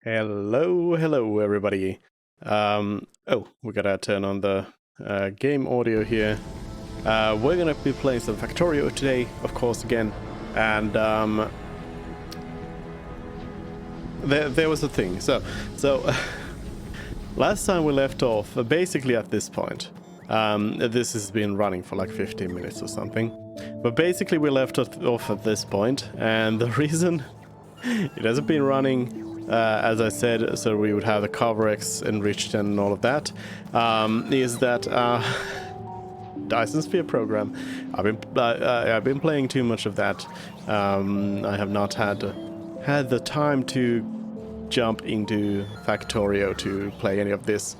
Hello everybody. We gotta turn on the game audio here. We're gonna be playing some Factorio today, of course, again. And there was a thing. So last time we left off, basically at this point. This has been running for like 15 minutes or something. But basically we left off at this point, and the reason it hasn't been running, as I said, so we would have the cover X enriched and all of that, is that Dyson Sphere program. I've been playing too much of that. I have not had the time to jump into Factorio to play any of this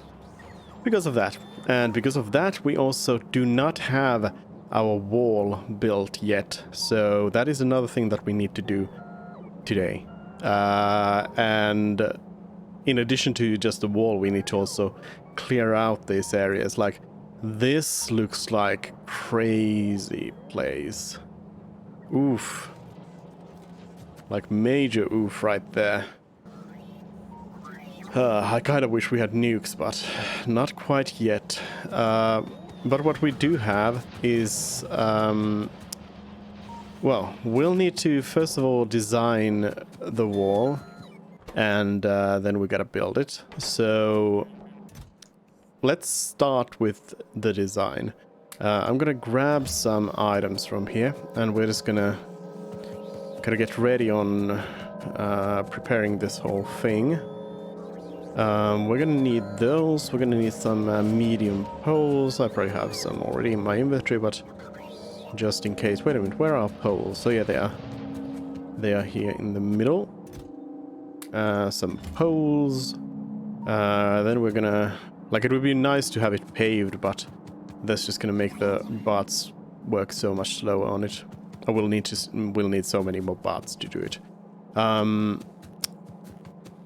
because of that. And because of that, we also do not have our wall built yet. So that is another thing that we need to do today. And in addition to just the wall, we need to also clear out these areas. Like, this looks like crazy place. Oof. Like major oof right there. I kind of wish we had nukes, but not quite yet. But what we do have is... well, we'll need to first of all design the wall, and then we gotta build it. So let's start with the design. I'm gonna grab some items from here, and we're just gonna get ready on preparing this whole thing. We're gonna need those. We're gonna need some medium poles. I probably have some already in my inventory, but just in case. Wait a minute, where are our poles? So yeah, they are. They are here in the middle. Some poles. Then we're gonna... Like, it would be nice to have it paved, but that's just gonna make the bots work so much slower on it. Or we'll need so many more bots to do it.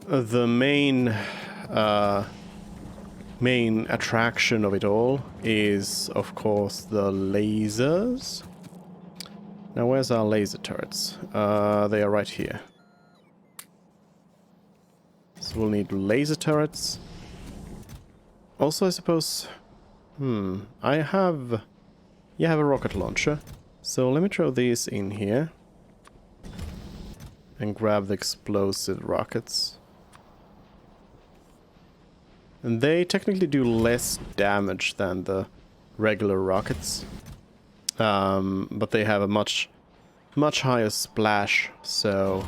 The main attraction of it all is, of course, the lasers. Now, where's our laser turrets? They are right here. So we'll need laser turrets. Also, I suppose... I have... Yeah, I have a rocket launcher. So let me throw these in here. And grab the explosive rockets. And they technically do less damage than the regular rockets. But they have a much higher splash, so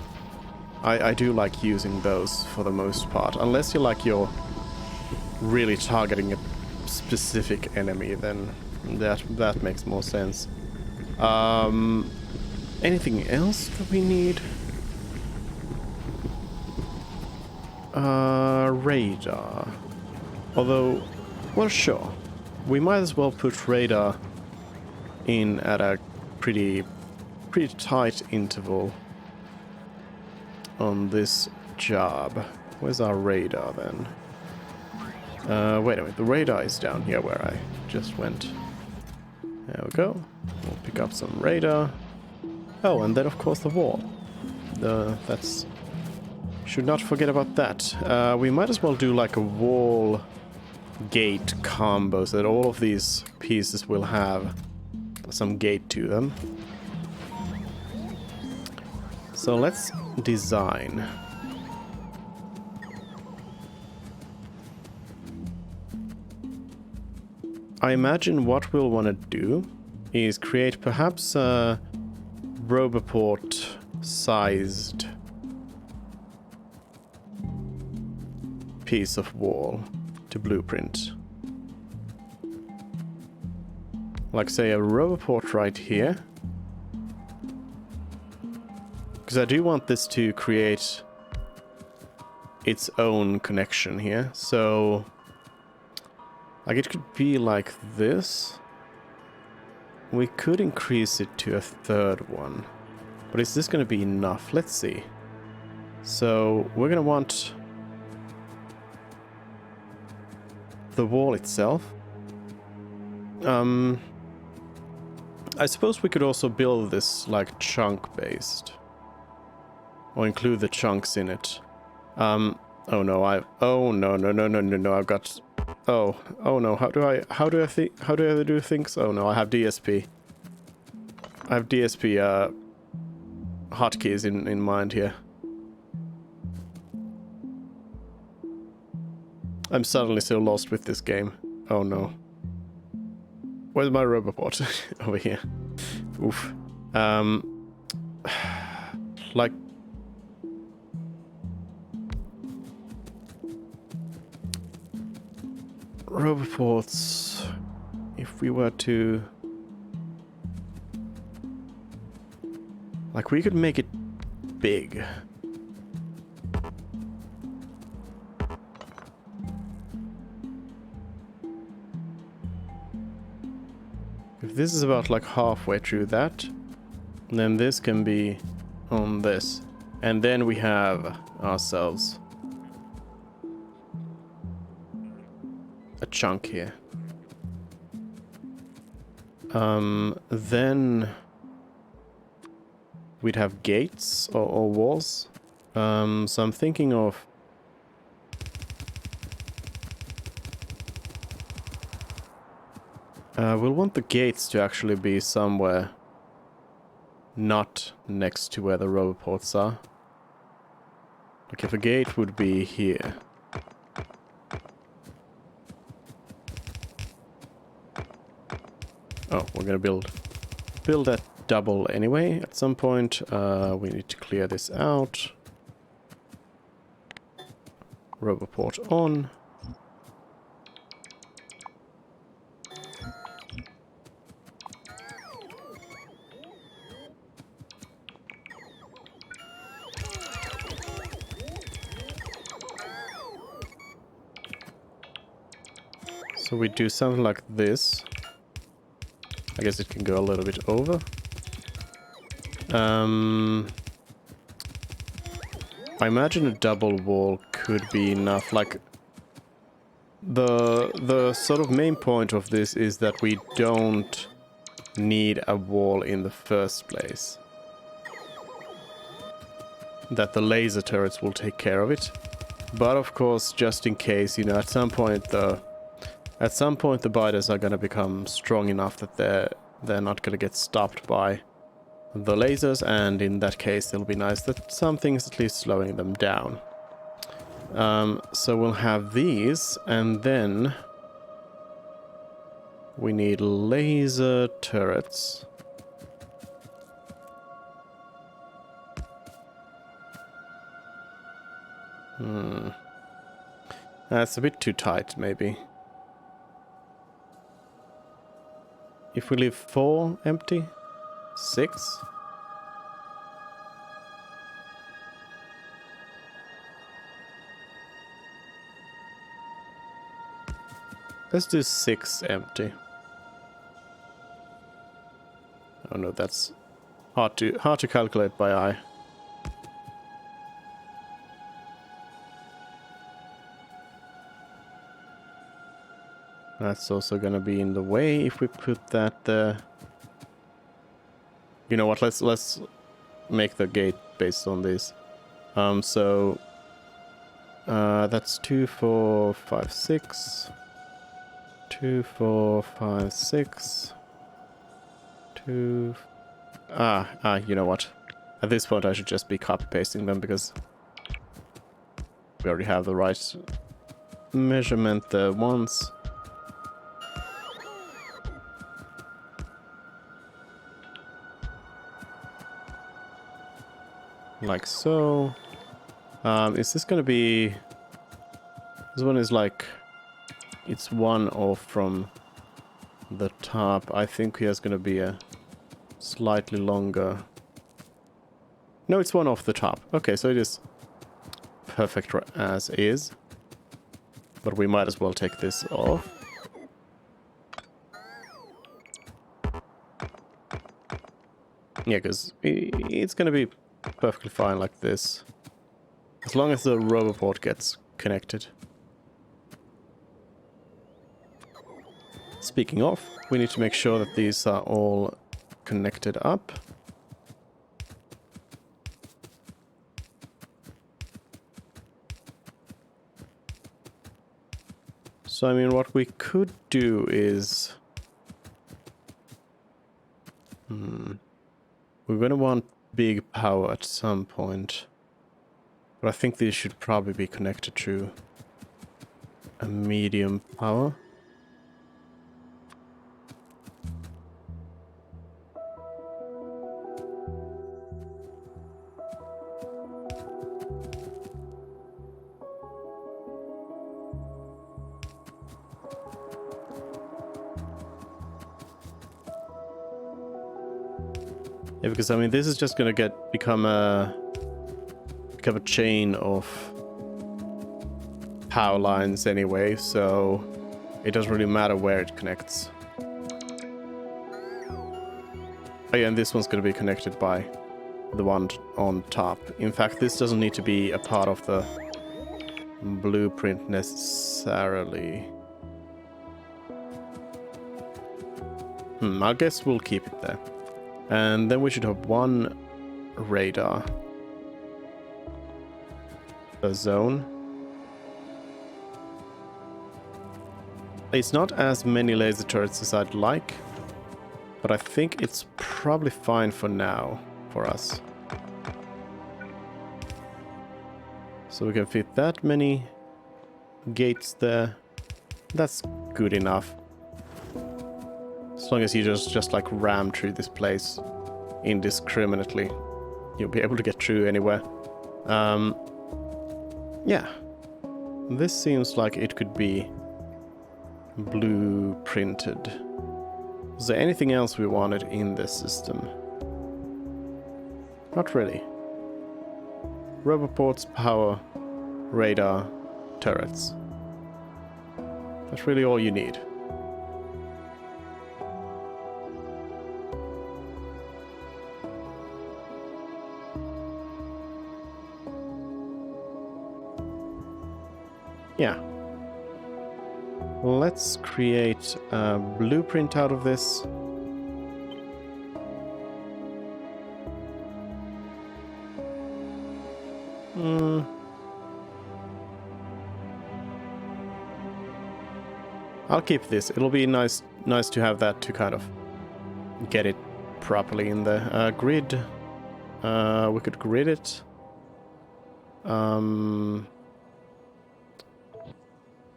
I do like using those for the most part. Unless you're really targeting a specific enemy, then that makes more sense. Anything else that we need? Radar. Although, well, sure. We might as well put radar in at a pretty tight interval on this job. Where's our radar then? Wait a minute, the radar is down here where I just went. There we go. We'll pick up some radar. Oh, and then of course the wall. That's... Should not forget about that. We might as well do like a wall gate combo so that all of these pieces will have some gate to them. So let's design. I imagine what we'll want to do is create perhaps a Roboport sized piece of wall to blueprint. Like, say, a Roboport right here. Because I do want this to create its own connection here. So, like, it could be like this. We could increase it to a third one. But is this going to be enough? Let's see. So, we're going to want the wall itself. I suppose we could also build this like chunk based, or include the chunks in it. Oh no, oh no, no, no, no, no, no, I've got... Oh no, how do I do things? Oh no, I have DSP. I have DSP, hotkeys in mind here. I'm suddenly so lost with this game. Oh no. Where's my roboport? Over here. Oof. Like... Roboports... If we were to... Like, we could make it big. If this is about like halfway through that, then this can be on this. And then we have ourselves a chunk here. Then we'd have gates or walls. So I'm thinking of... we'll want the gates to actually be somewhere not next to where the roboports are. Like if a gate would be here. Oh, we're gonna build that double anyway. At some point, we need to clear this out. Roboport on. So we do something like this. I guess it can go a little bit over. I imagine a double wall could be enough. Like the sort of main point of this is that we don't need a wall in the first place. That the laser turrets will take care of it. But of course, just in case, you know, at some point the biters are gonna become strong enough that they're not gonna get stopped by the lasers, and in that case it'll be nice that something's at least slowing them down. So we'll have these, and then we need laser turrets. That's a bit too tight, maybe. If we leave 4 empty, 6. Let's do 6 empty. Oh no, that's hard to calculate by eye. That's also gonna be in the way if we put that there. You know what? Let's make the gate based on this. So that's 2, 4, 5, 6. 2, 4, 5, 6. 2. You know what? At this point, I should just be copy pasting them because we already have the right measurement there once. Like so. Is this gonna be... This one is like... It's one off from the top. I think here's gonna be a slightly longer... No, it's one off the top. Okay, so it is perfect as is. But we might as well take this off. Yeah, because it's gonna be perfectly fine like this. As long as the roboport gets connected. Speaking of, we need to make sure that these are all connected up. So, I mean, what we could do is... We're gonna want big power at some point. But I think these should probably be connected to a medium power. Yeah, because I mean, this is just gonna become a chain of power lines anyway, so it doesn't really matter where it connects. Oh yeah, and this one's gonna be connected by the one on top. In fact, this doesn't need to be a part of the blueprint necessarily. I guess we'll keep it there. And then we should have one radar per zone. It's not as many laser turrets as I'd like, but I think it's probably fine for now for us. So we can fit that many gates there. That's good enough. As long as you just like ram through this place indiscriminately, you'll be able to get through anywhere. Yeah. This seems like it could be blueprinted. Is there anything else we wanted in this system? Not really. Roboports, power, radar, turrets. That's really all you need. Yeah. Let's create a blueprint out of this. I'll keep this. It'll be nice to have that to kind of get it properly in the grid. We could grid it.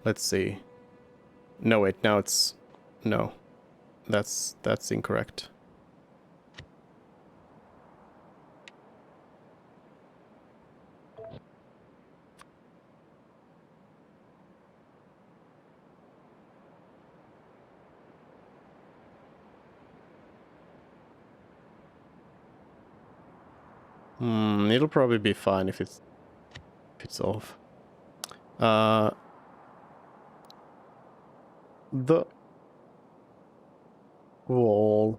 Let's see. No, wait, now it's... No. That's incorrect. It'll probably be fine if it's off. The wall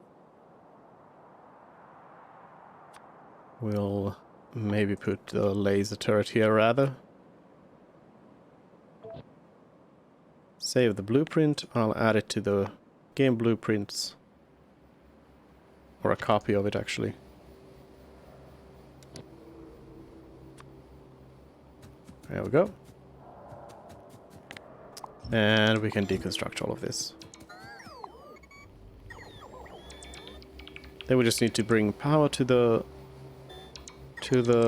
will maybe put the laser turret here rather. Save the blueprint. I'll add it to the game blueprints. Or a copy of it actually. There we go. And we can deconstruct all of this. Then we just need to bring power to the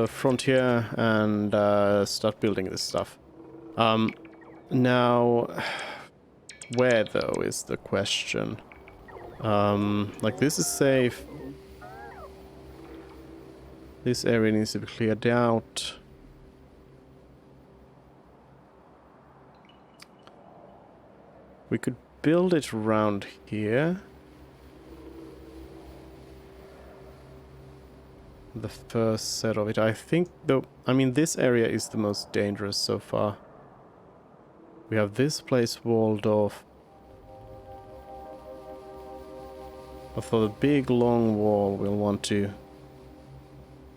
frontier and start building this stuff. Now, where though is the question? Like this is safe. This area needs to be cleared out. We could build it around here. The first set of it. I think though, I mean this area is the most dangerous so far. We have this place walled off. But for the big long wall we'll want to...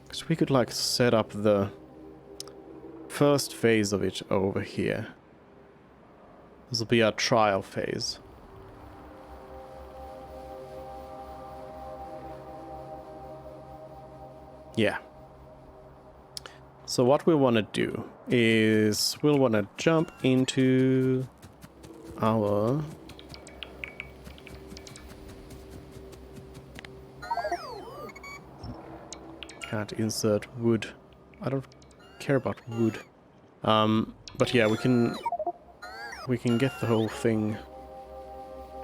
Because we could like set up the first phase of it over here. This will be our trial phase. Yeah. So what we want to do is we'll want to jump into our... Can't insert wood. I don't care about wood. But yeah, we can get the whole thing.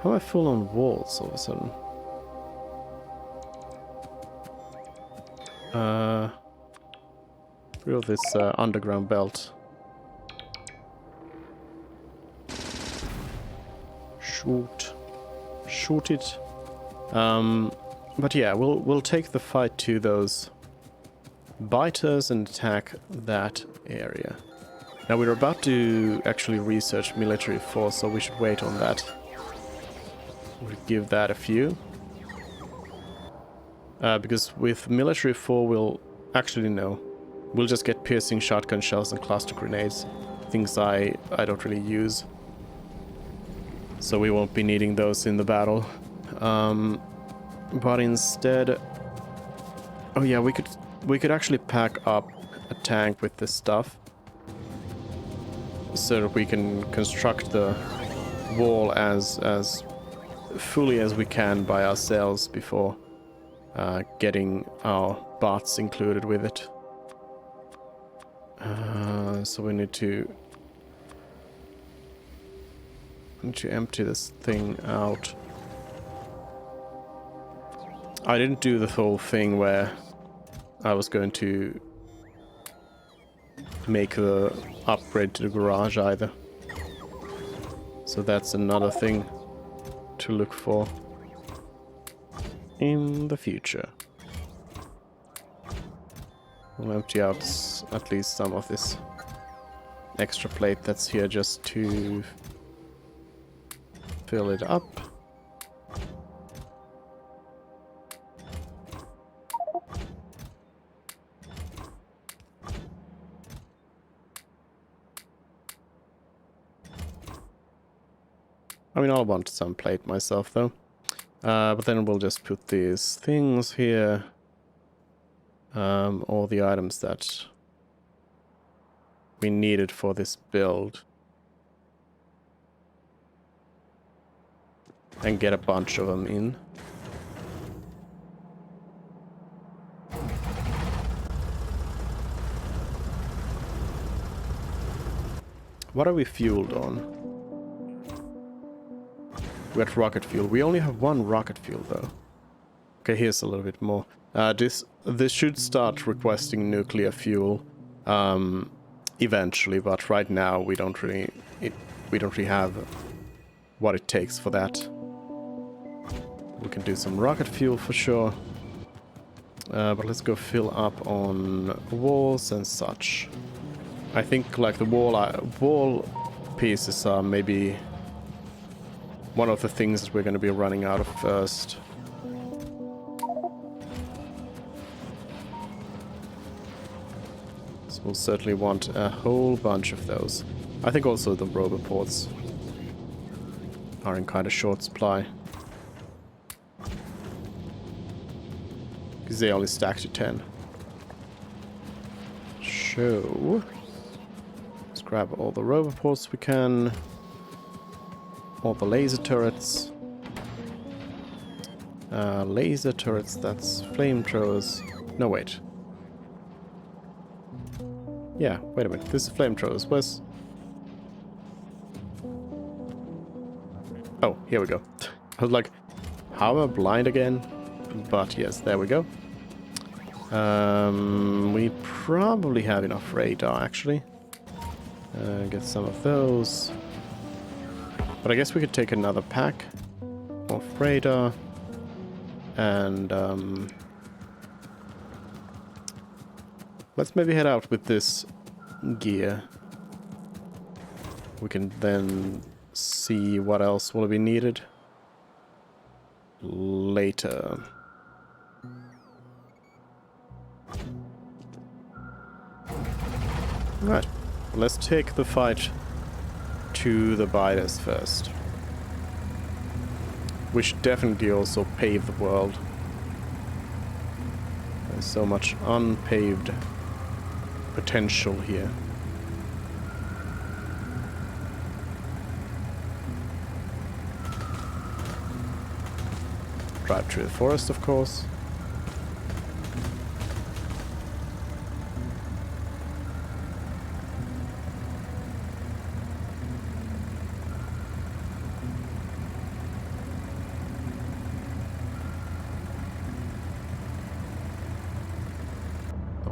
How am I full on walls all of a sudden? Real this underground belt. Shoot it. But yeah, we'll take the fight to those biters and attack that area. Now we're about to actually research military force, so we should wait on that. We'll give that a few. Because with military 4 we'll actually no. We'll just get piercing shotgun shells and cluster grenades. Things I don't really use. So we won't be needing those in the battle. But instead... Oh yeah, we could actually pack up a tank with this stuff. So that we can construct the wall as fully as we can by ourselves before getting our bots included with it. So we need to empty this thing out. I didn't do the whole thing where I was going to make the upgrade to the garage either. So that's another thing to look for in the future. We'll empty out at least some of this extra plate that's here just to fill it up. I mean, I'll want some plate myself though. But then we'll just put these things here. All the items that we needed for this build. And get a bunch of them in. What are we fueled on? We got rocket fuel. We only have one rocket fuel though. Okay, here's a little bit more. This should start requesting nuclear fuel eventually, but right now we don't really have what it takes for that. We can do some rocket fuel for sure. But let's go fill up on walls and such. I think like the wall pieces are maybe one of the things that we're going to be running out of first. So we'll certainly want a whole bunch of those. I think also the roboports are in kind of short supply. Because they only stack to 10. So let's grab all the roboports we can. All the laser turrets. Laser turrets, that's flamethrowers. No, wait. Yeah, wait a minute. This is flamethrowers. Where's... Oh, here we go. I was like, how am I blind again? But yes, there we go. We probably have enough radar, actually. Get some of those. But I guess we could take another pack of radar. And let's maybe head out with this gear. We can then see what else will be needed later. Right, let's take the fight to the biters first. We should definitely also pave the world. There's so much unpaved potential here. drive through the forest, of course.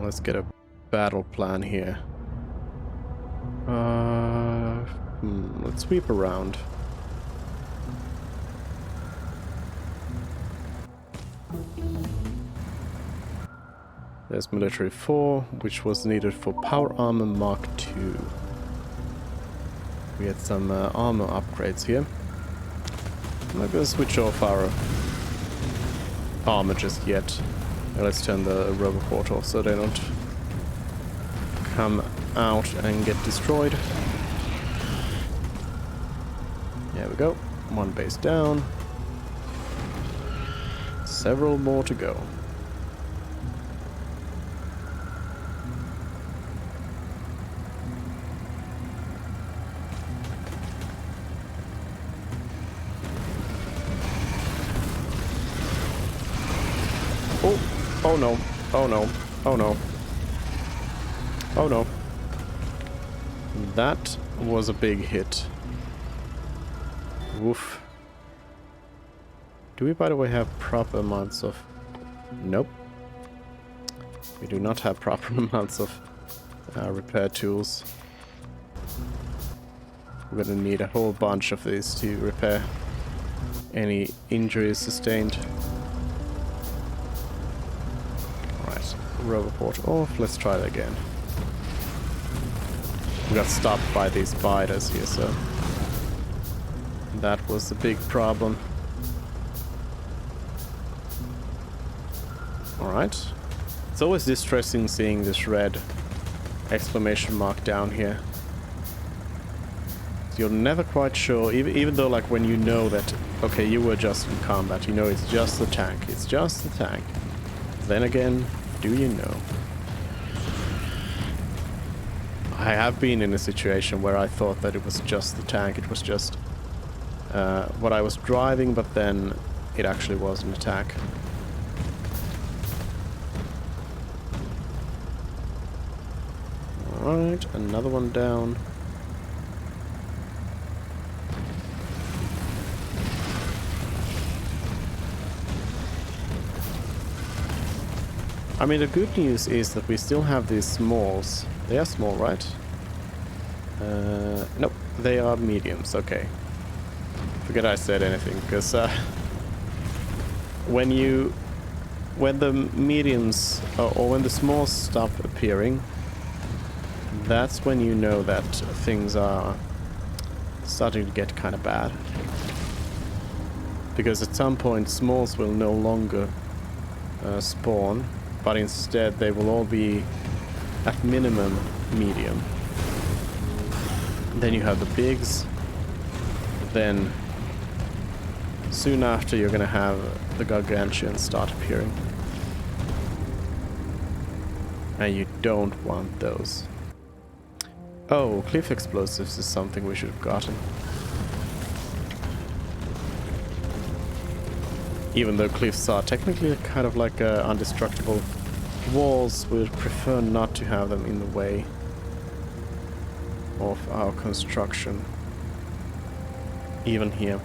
Let's get a battle plan here. Let's sweep around. There's military 4, which was needed for power armor Mark II. We had some armor upgrades here. I'm not gonna switch off our armor just yet. Let's turn the roboport off so they don't come out and get destroyed. There we go. One base down. Several more to go. Oh no, oh no, oh no. Oh no. That was a big hit. Woof. Do we, by the way, have proper amounts of... Nope. We do not have proper amounts of repair tools. We're gonna need a whole bunch of these to repair any injuries sustained. Roboport off. Let's try that again. We got stopped by these spiders here, so that was the big problem. Alright. It's always distressing seeing this red exclamation mark down here. You're never quite sure, even though, like, when you know that, okay, you were just in combat, you know it's just the tank, it's just the tank. Then again, do you know? I have been in a situation where I thought that it was just the tank, it was just what I was driving, but then it actually was an attack. Alright, another one down. I mean, the good news is that we still have these smalls. They are small, right? Nope, they are mediums, okay. Forget I said anything, because when the mediums, or when the smalls stop appearing, that's when you know that things are starting to get kind of bad. Because at some point, smalls will no longer spawn, but instead they will all be at minimum medium. Then you have the bigs. Then soon after you're gonna have the gargantuans start appearing. And you don't want those. Oh, cliff explosives is something we should have gotten. Even though cliffs are technically kind of like indestructible walls, we'd prefer not to have them in the way of our construction. Even here.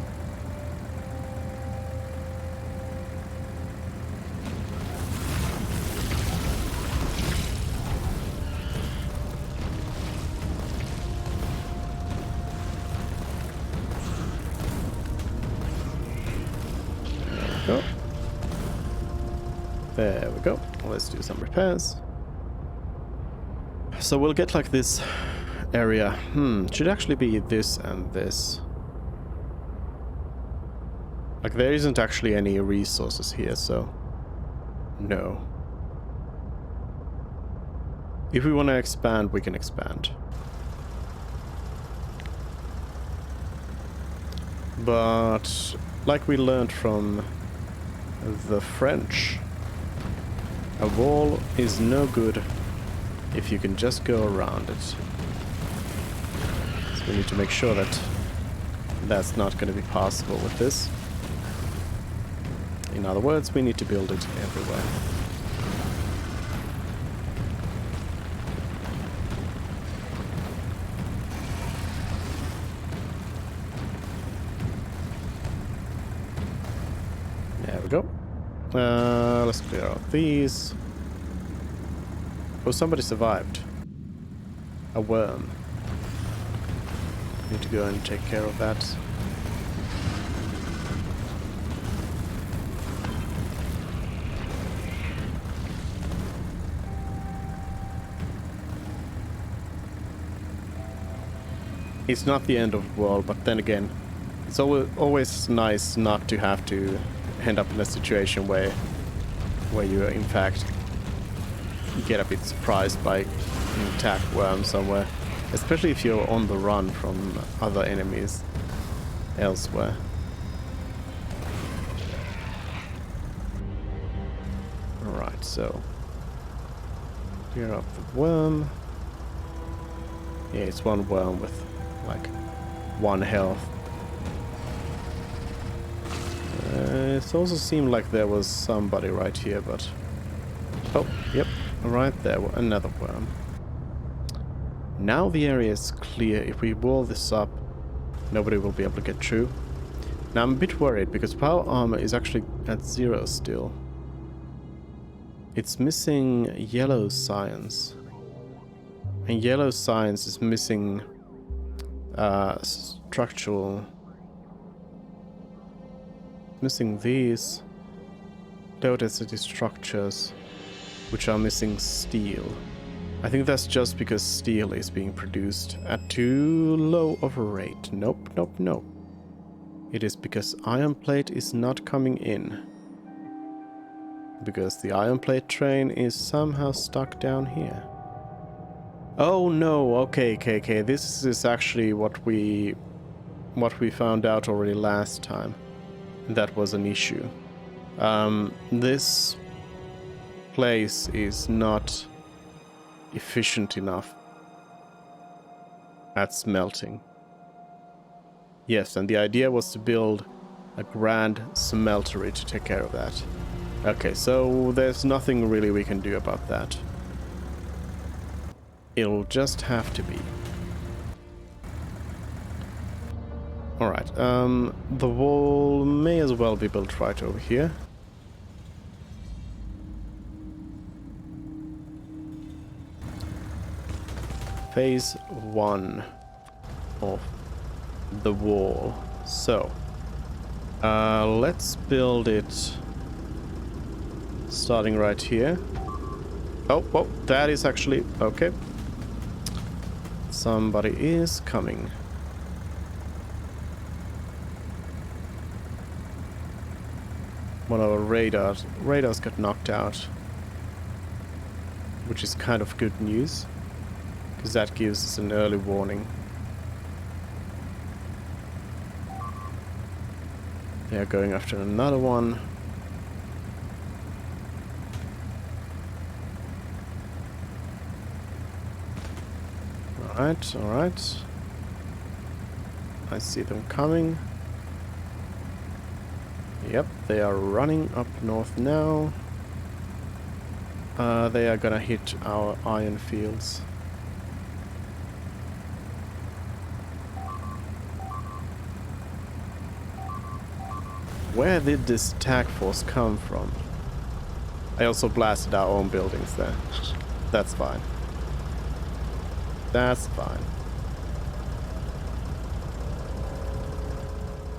There we go. Let's do some repairs. So we'll get like this area. Should actually be this and this. Like there isn't actually any resources here, so no. If we want to expand, we can expand. But like we learned from the French, a wall is no good if you can just go around it. So we need to make sure that that's not going to be possible with this. In other words, we need to build it everywhere. There we go. Let's clear out these. Oh, somebody survived. A worm. Need to go and take care of that. It's not the end of the world, but then again, it's always nice not to have to end up in a situation where you in fact get a bit surprised by an attack worm somewhere, especially if you're on the run from other enemies elsewhere. Alright, so clear up the worm. Yeah, it's one worm with like 1 health. It also seemed like there was somebody right here, but... Oh, yep, right there, another worm. Now the area is clear. If we wall this up, nobody will be able to get through. Now I'm a bit worried, because power armor is actually at 0 still. It's missing yellow science. And yellow science is missing structural... Missing these low density structures, which are missing steel. I think that's just because steel is being produced at too low of a rate. Nope, nope, nope. It is because iron plate is not coming in. Because the iron plate train is somehow stuck down here. Oh no, okay. This is actually what we found out already last time. That was an issue. This place is not efficient enough at smelting. Yes, and the idea was to build a grand smeltery to take care of that. Okay, so there's nothing really we can do about that. It'll just have to be. Alright, the wall may as well be built right over here. Phase 1 of the wall. So, let's build it starting right here. Oh, that is actually... okay. Somebody is coming. One of our radars got knocked out, which is kind of good news, because that gives us an early warning. They are going after another one. Alright. I see them coming. Yep, they are running up north now. They are gonna hit our iron fields. Where did this attack force come from? I also blasted our own buildings there. That's fine. That's fine.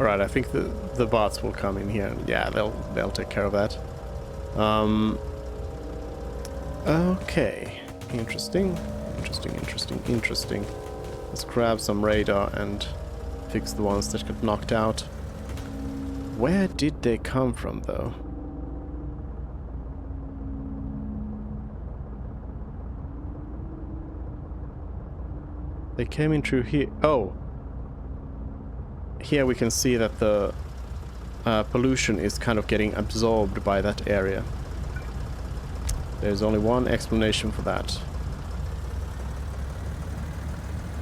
Alright, I think the bots will come in here. Yeah, they'll take care of that. Okay. Interesting. Let's grab some radar and fix the ones that got knocked out. Where did they come from, though? They came in through here. Oh! Here we can see that the pollution is kind of getting absorbed by that area. There's only one explanation for that.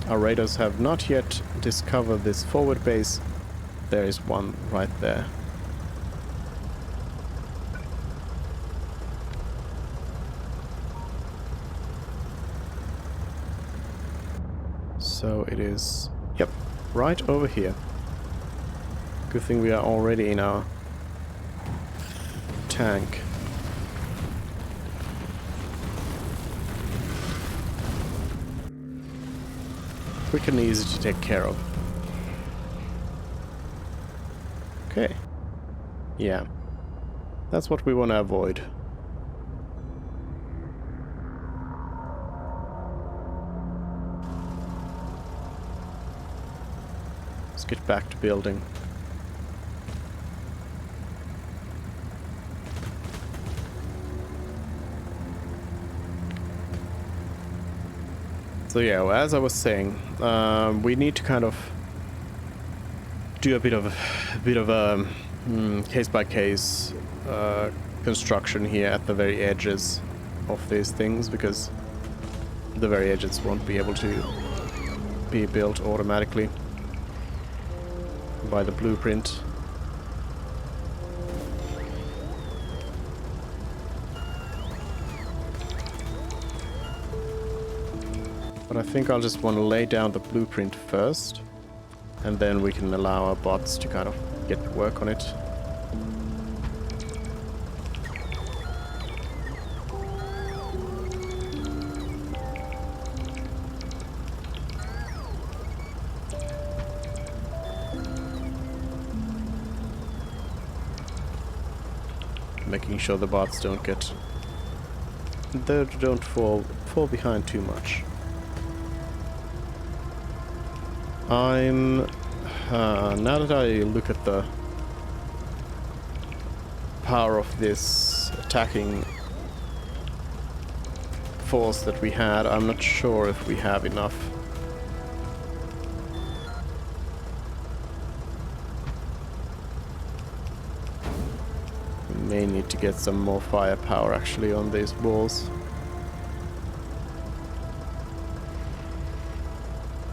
Our radars have not yet discovered this forward base. There is one right there. So it is, yep, right over here. Good thing we are already in our tank. Quick and easy to take care of. Okay. Yeah. That's what we want to avoid. Let's get back to building. So yeah, well, as I was saying, we need to kind of do a bit of case by case construction here at the very edges of these things, because the very edges won't be able to be built automatically by the blueprint. But I think I'll just want to lay down the blueprint first, and then we can allow our bots to kind of get to work on it. Making sure the bots don't fall behind too much. Now that I look at the power of this attacking force that we had, I'm not sure if we have enough. We may need to get some more firepower actually on these walls.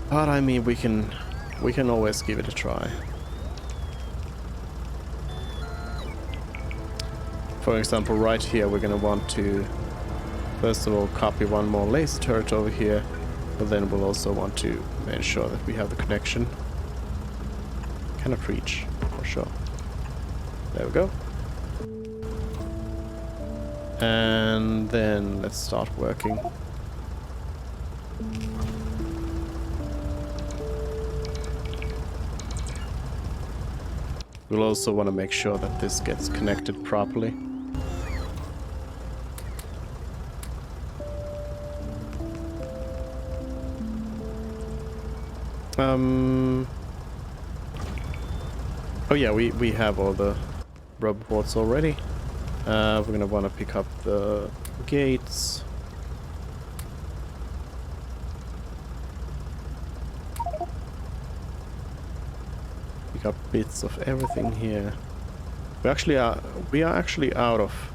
But I mean, we can always give it a try. For example, right here we're gonna want to first of all copy one more laser turret over here, but then we'll also want to ensure that we have the connection. Cannot reach, for sure. There we go. And then let's start working. We'll also want to make sure that this gets connected properly. Oh yeah, we have all the robots already. We're gonna want to pick up the gates. Pick up bits of everything here. We are actually out of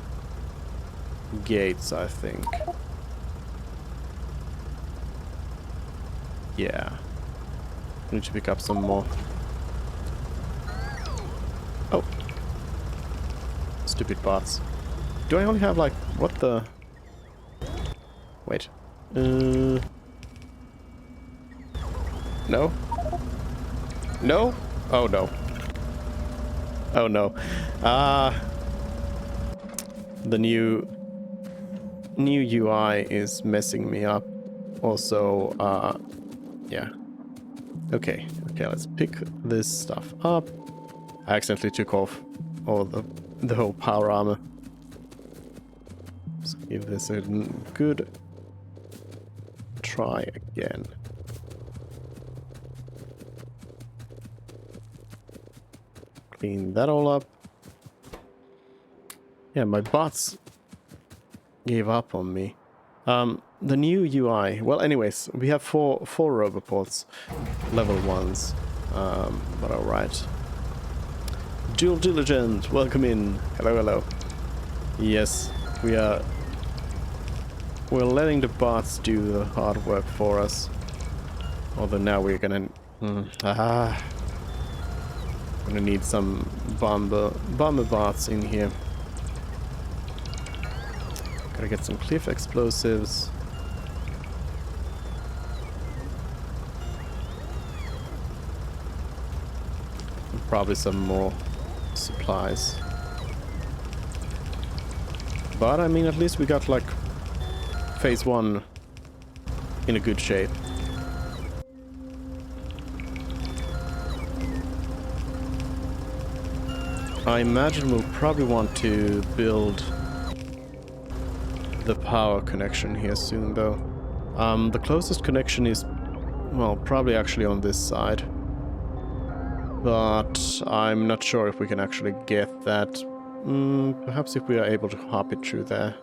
gates, I think. Yeah. Need to pick up some more. Oh. Stupid bots. Do I only have like what the? Wait. No. No? Oh no. Oh no. The new UI is messing me up. Also, yeah. Okay, let's pick this stuff up. I accidentally took off all the whole power armor. Let's give this a good try again. Clean that all up. Yeah, my bots gave up on me. The new UI. Well, anyways, we have four roboports, level 1s. But alright. Dual Diligent, welcome in. Hello. Yes, we're letting the bots do the hard work for us. Although now we're gonna gonna need some bomber bots in here. Gotta get some cliff explosives. probably some more supplies. But I mean, at least we got like phase 1 in a good shape. I imagine we'll probably want to build the power connection here soon, though. The closest connection is, well, probably actually on this side. But I'm not sure if we can actually get that. Perhaps if we are able to hop it through there,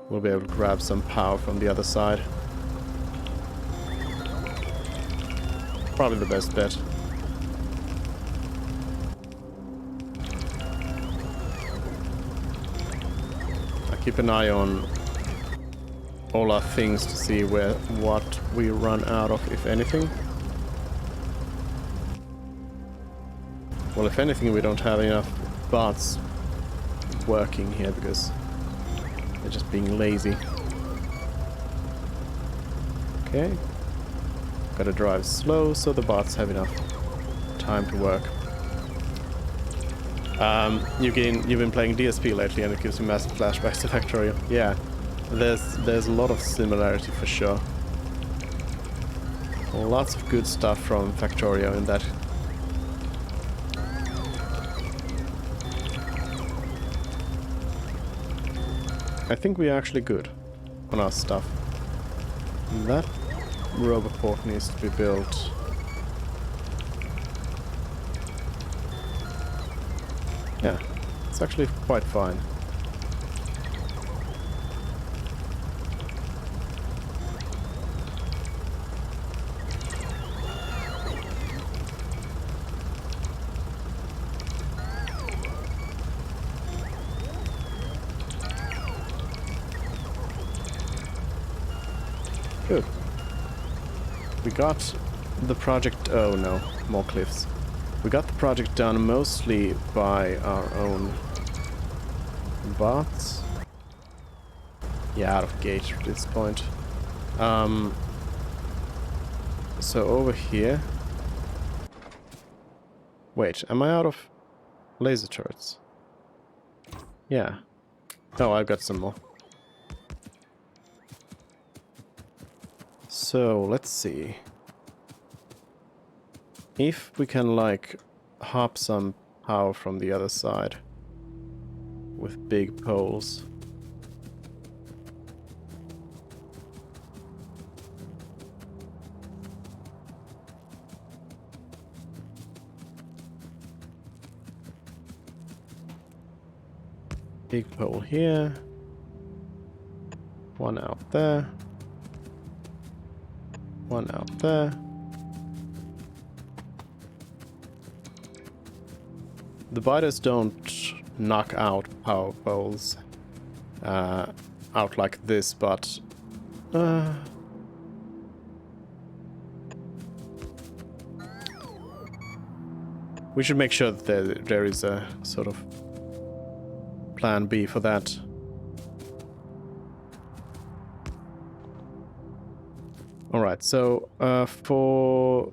we'll be able to grab some power from the other side. Probably the best bet. Keep an eye on all our things to see what we run out of, if anything. Well, if anything, we don't have enough bots working here because they're just being lazy. Okay. Gotta drive slow so the bots have enough time to work. You've been playing DSP lately, and it gives me massive flashbacks to Factorio. Yeah, there's a lot of similarity for sure. Lots of good stuff from Factorio in that. I think we're actually good on our stuff. That robot port needs to be built. Yeah, it's actually quite fine. Good. We got the project... Oh no, more cliffs. We got the project done mostly by our own bots. Yeah, out of gauge at this point. So over here... Wait, am I out of laser turrets? Yeah. Oh, I've got some more. So, let's see. If we can, like, hop some power from the other side with big poles. Big pole here. One out there. One out there. The biters don't knock out power poles out like this, but we should make sure that there is a sort of plan B for that. Alright, so for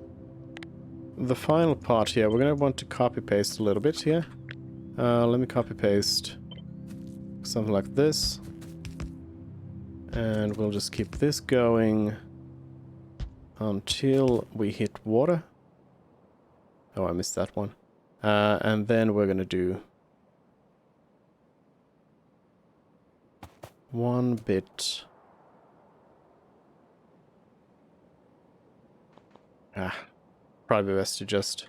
the final part here, we're going to want to copy-paste a little bit here. Let me copy-paste something like this. And we'll just keep this going until we hit water. Oh, I missed that one. And then we're going to do one bit. Probably best to just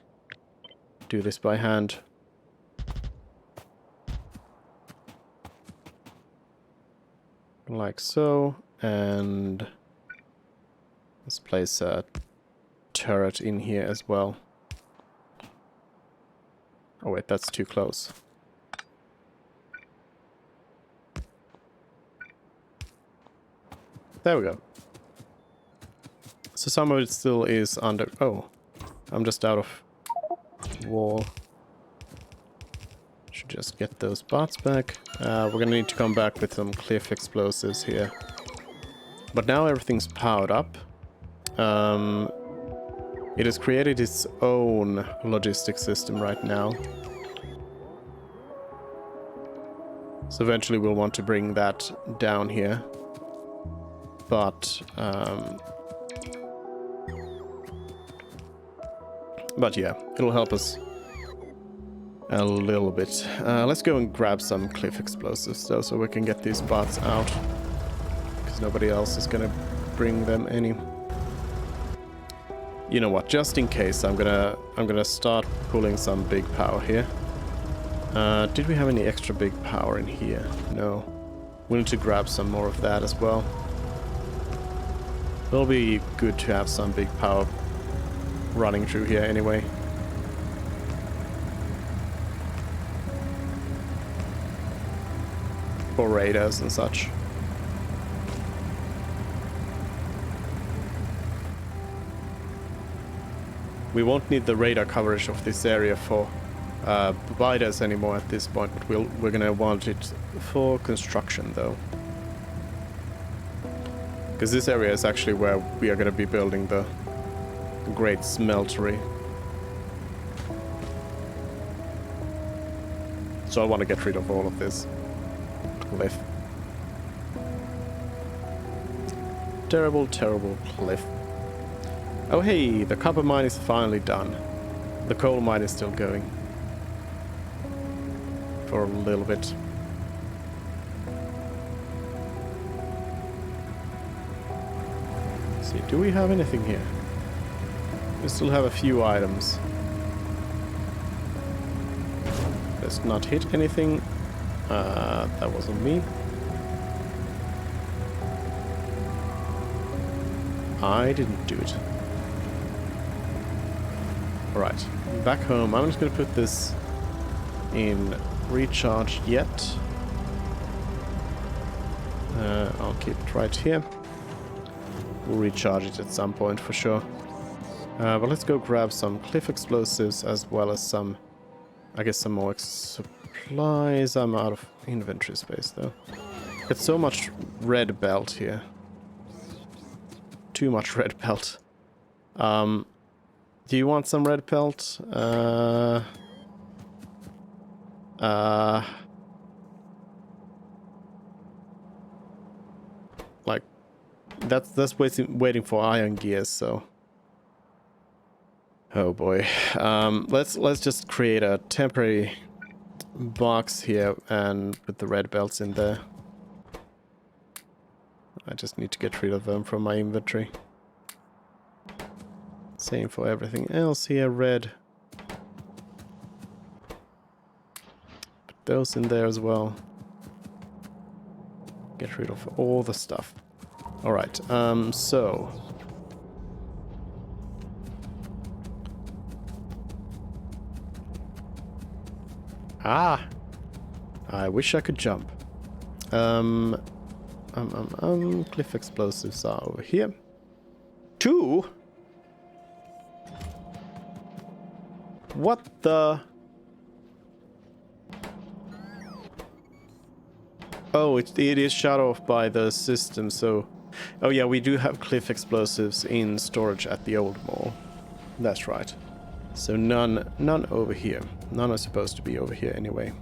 do this by hand. Like so, and let's place a turret in here as well. Oh wait, that's too close. There we go. So some of it still is under... Oh, I'm just out of wall. Should just get those bots back. We're gonna need to come back with some cliff explosives here. But now everything's powered up. It has created its own logistics system right now. So eventually we'll want to bring that down here. But yeah, it'll help us a little bit. Let's go and grab some cliff explosives though, so we can get these bots out. Because nobody else is gonna bring them any. You know what? Just in case, I'm gonna start pulling some big power here. Did we have any extra big power in here? No. We need to grab some more of that as well. It'll be good to have some big power running through here anyway. For radars and such. We won't need the radar coverage of this area for providers anymore at this point, but we're gonna want it for construction though. Because this area is actually where we are gonna be building the great smeltery. So I want to get rid of all of this cliff. Terrible, terrible cliff. Oh hey, the copper mine is finally done. The coal mine is still going. For a little bit. Let's see, do we have anything here? We still have a few items. Let's not hit anything. That wasn't me. I didn't do it. Alright, back home. I'm just gonna put this in recharge yet. I'll keep it right here. We'll recharge it at some point for sure. But let's go grab some cliff explosives as well as some, I guess, some more supplies. I'm out of inventory space though. Got so much red belt here. Too much red belt. Do you want some red pelt? Like that's waiting for iron gears, so. Oh boy. Let's just create a temporary box here and put the red belts in there. I just need to get rid of them from my inventory. Same for everything else here, red. Put those in there as well. Get rid of all the stuff. Alright, so... Ah! I wish I could jump. Cliff explosives are over here. 2? What the? Oh, it is shut off by the system, so... Oh yeah, we do have cliff explosives in storage at the old mall. That's right. So none over here. None are supposed to be over here anyway.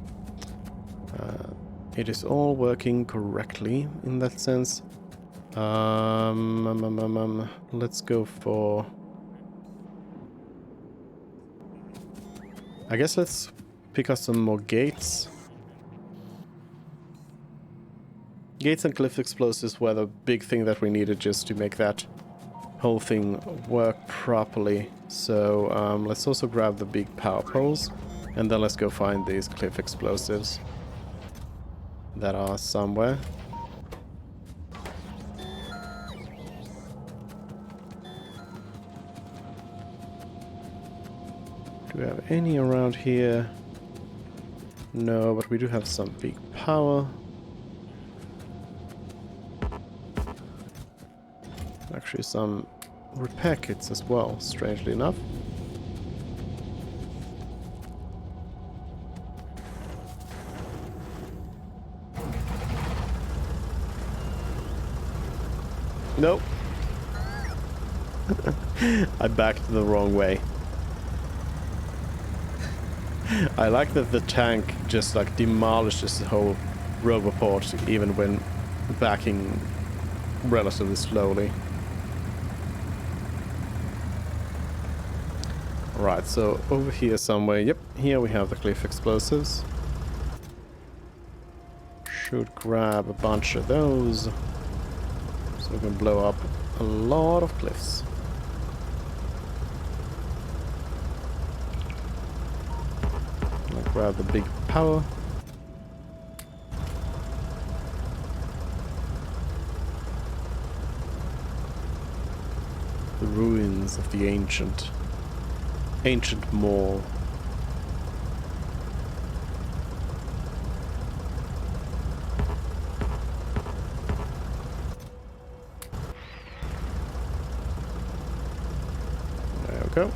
It is all working correctly in that sense. Let's go for... I guess let's pick up some more gates. Gates and cliff explosives were the big thing that we needed just to make that whole thing work properly. So let's also grab the big power poles, and then let's go find these cliff explosives that are somewhere. Do we have any around here? No, but we do have some big power. Actually some repair kits as well, strangely enough. Nope. I backed the wrong way. I like that the tank just like demolishes the whole roboport even when backing relatively slowly. Right, so over here somewhere, yep, here we have the cliff explosives. Should grab a bunch of those so we can blow up a lot of cliffs. I'll grab the big power. The ruins of the ancient mall. There we go.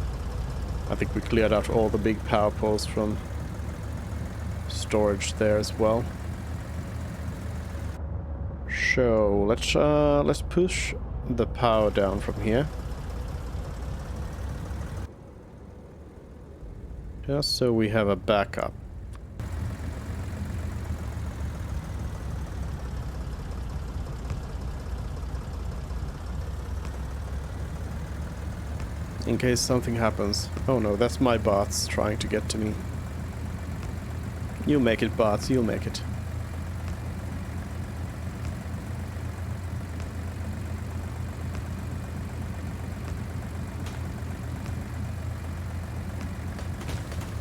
I think we cleared out all the big power poles from storage there as well. So let's push the power down from here. Just so we have a backup. In case something happens. Oh no, that's my bots trying to get to me. You make it, bots, you'll make it.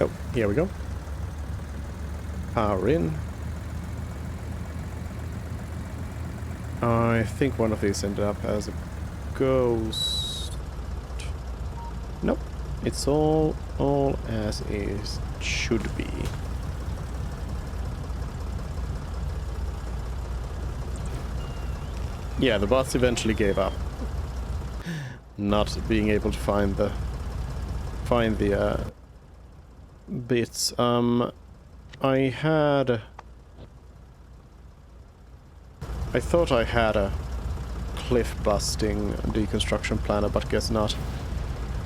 Oh, here we go. Power in. I think one of these ended up as a ghost. Nope. It's all as is should be. Yeah, the bots eventually gave up. Not being able to find the bits. I thought I had a cliff busting deconstruction planner, but guess not.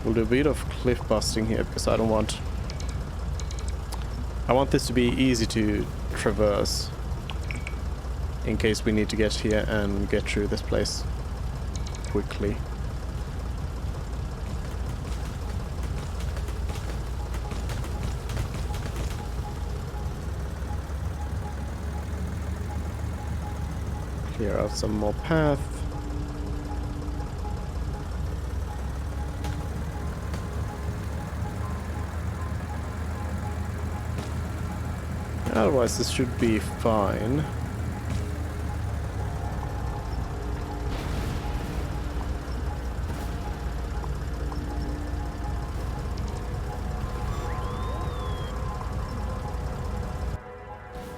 We'll do a bit of cliff busting here because I want this to be easy to traverse in case we need to get here and get through this place quickly. Clear out some more path. Otherwise this should be fine.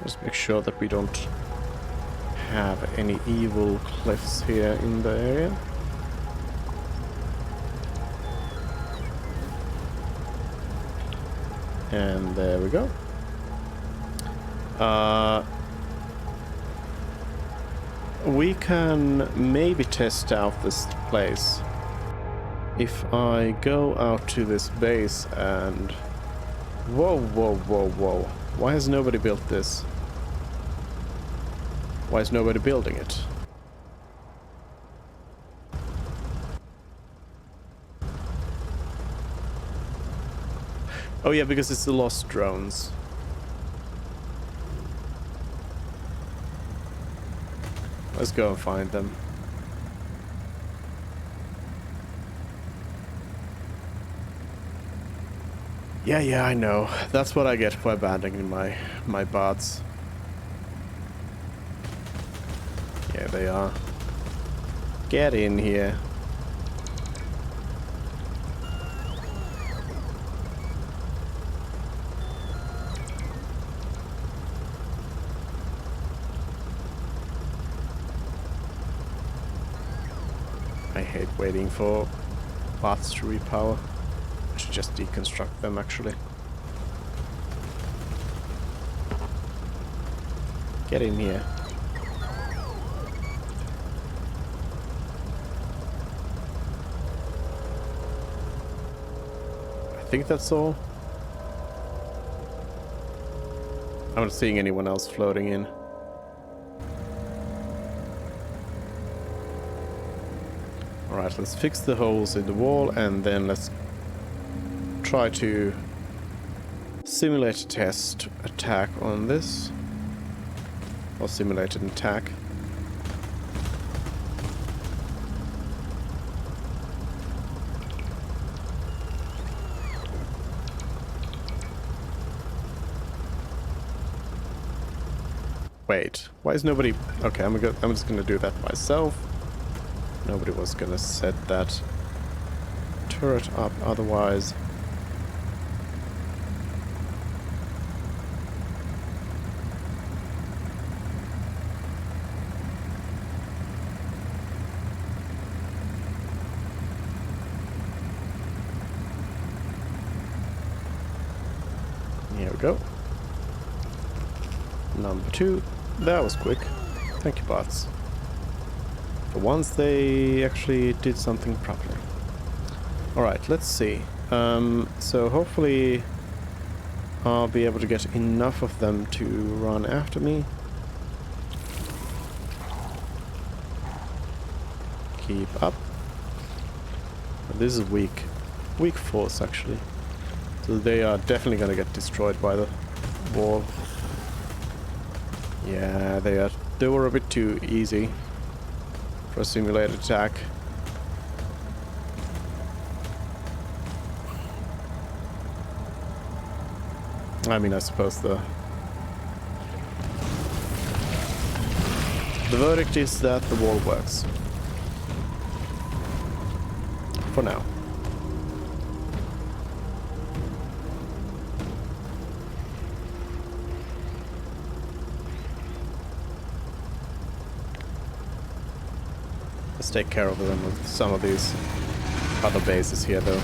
Just make sure that we don't have any evil cliffs here in the area. And there we go. We can maybe test out this place. If I go out to this base and... Whoa, whoa, whoa, whoa. Why has nobody built this? Why is nobody building it? Oh yeah, because it's the lost drones. Let's go and find them. Yeah, I know. That's what I get for abandoning my bots. Yeah, they are. Get in here. I hate waiting for bots to repower. I should just deconstruct them, actually. Get in here. think that's all. I'm not seeing anyone else floating in. Alright, let's fix the holes in the wall and then let's try to simulate a test attack on this. Or simulate an attack. Wait, why is nobody... Okay, I'm just gonna do that myself. Nobody was gonna set that turret up otherwise. Here we go. Number 2. That was quick. Thank you, bots. For once they actually did something properly. Alright, let's see. So hopefully I'll be able to get enough of them to run after me. Keep up. This is weak. Weak force, actually. So they are definitely gonna get destroyed by the wall. Yeah, they were a bit too easy for a simulated attack. I mean, I suppose the verdict is that the wall works. For now. Let's take care of them with some of these other bases here, though.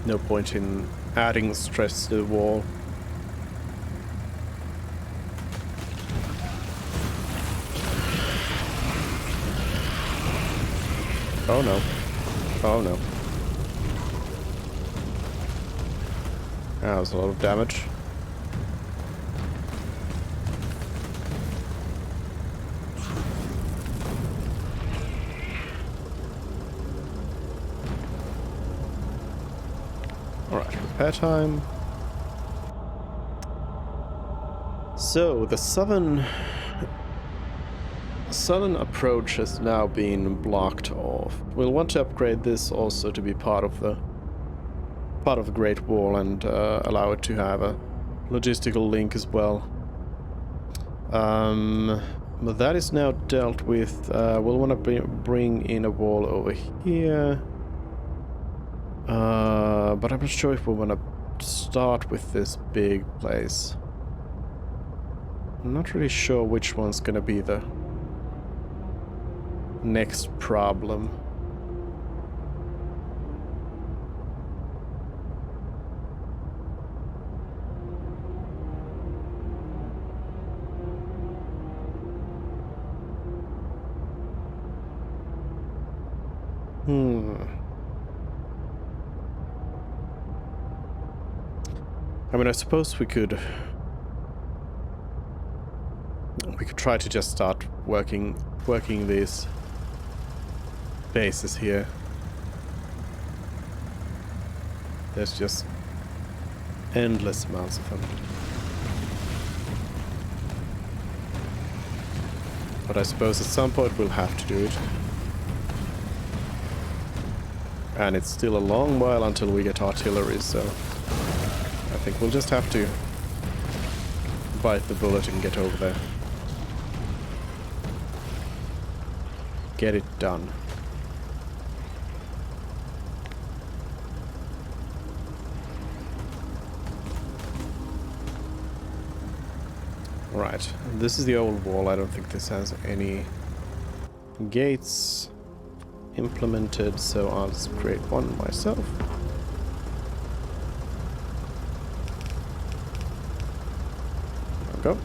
No point in adding stress to the wall. Oh no. Oh no. That was a lot of damage. Repair time. So the southern approach has now been blocked off. We'll want to upgrade this also to be part of the Great Wall and allow it to have a logistical link as well. But that is now dealt with. We'll want to bring in a wall over here. But I'm not sure if we want to start with this big place. I'm not really sure which one's gonna be the next problem. I mean, I suppose we could try to just start working these bases here. There's just endless amounts of them. But I suppose at some point we'll have to do it. And it's still a long while until we get artillery, so I think we'll just have to bite the bullet and get over there. Get it done. Right, this is the old wall. I don't think this has any gates implemented, so I'll just create one myself. There we go.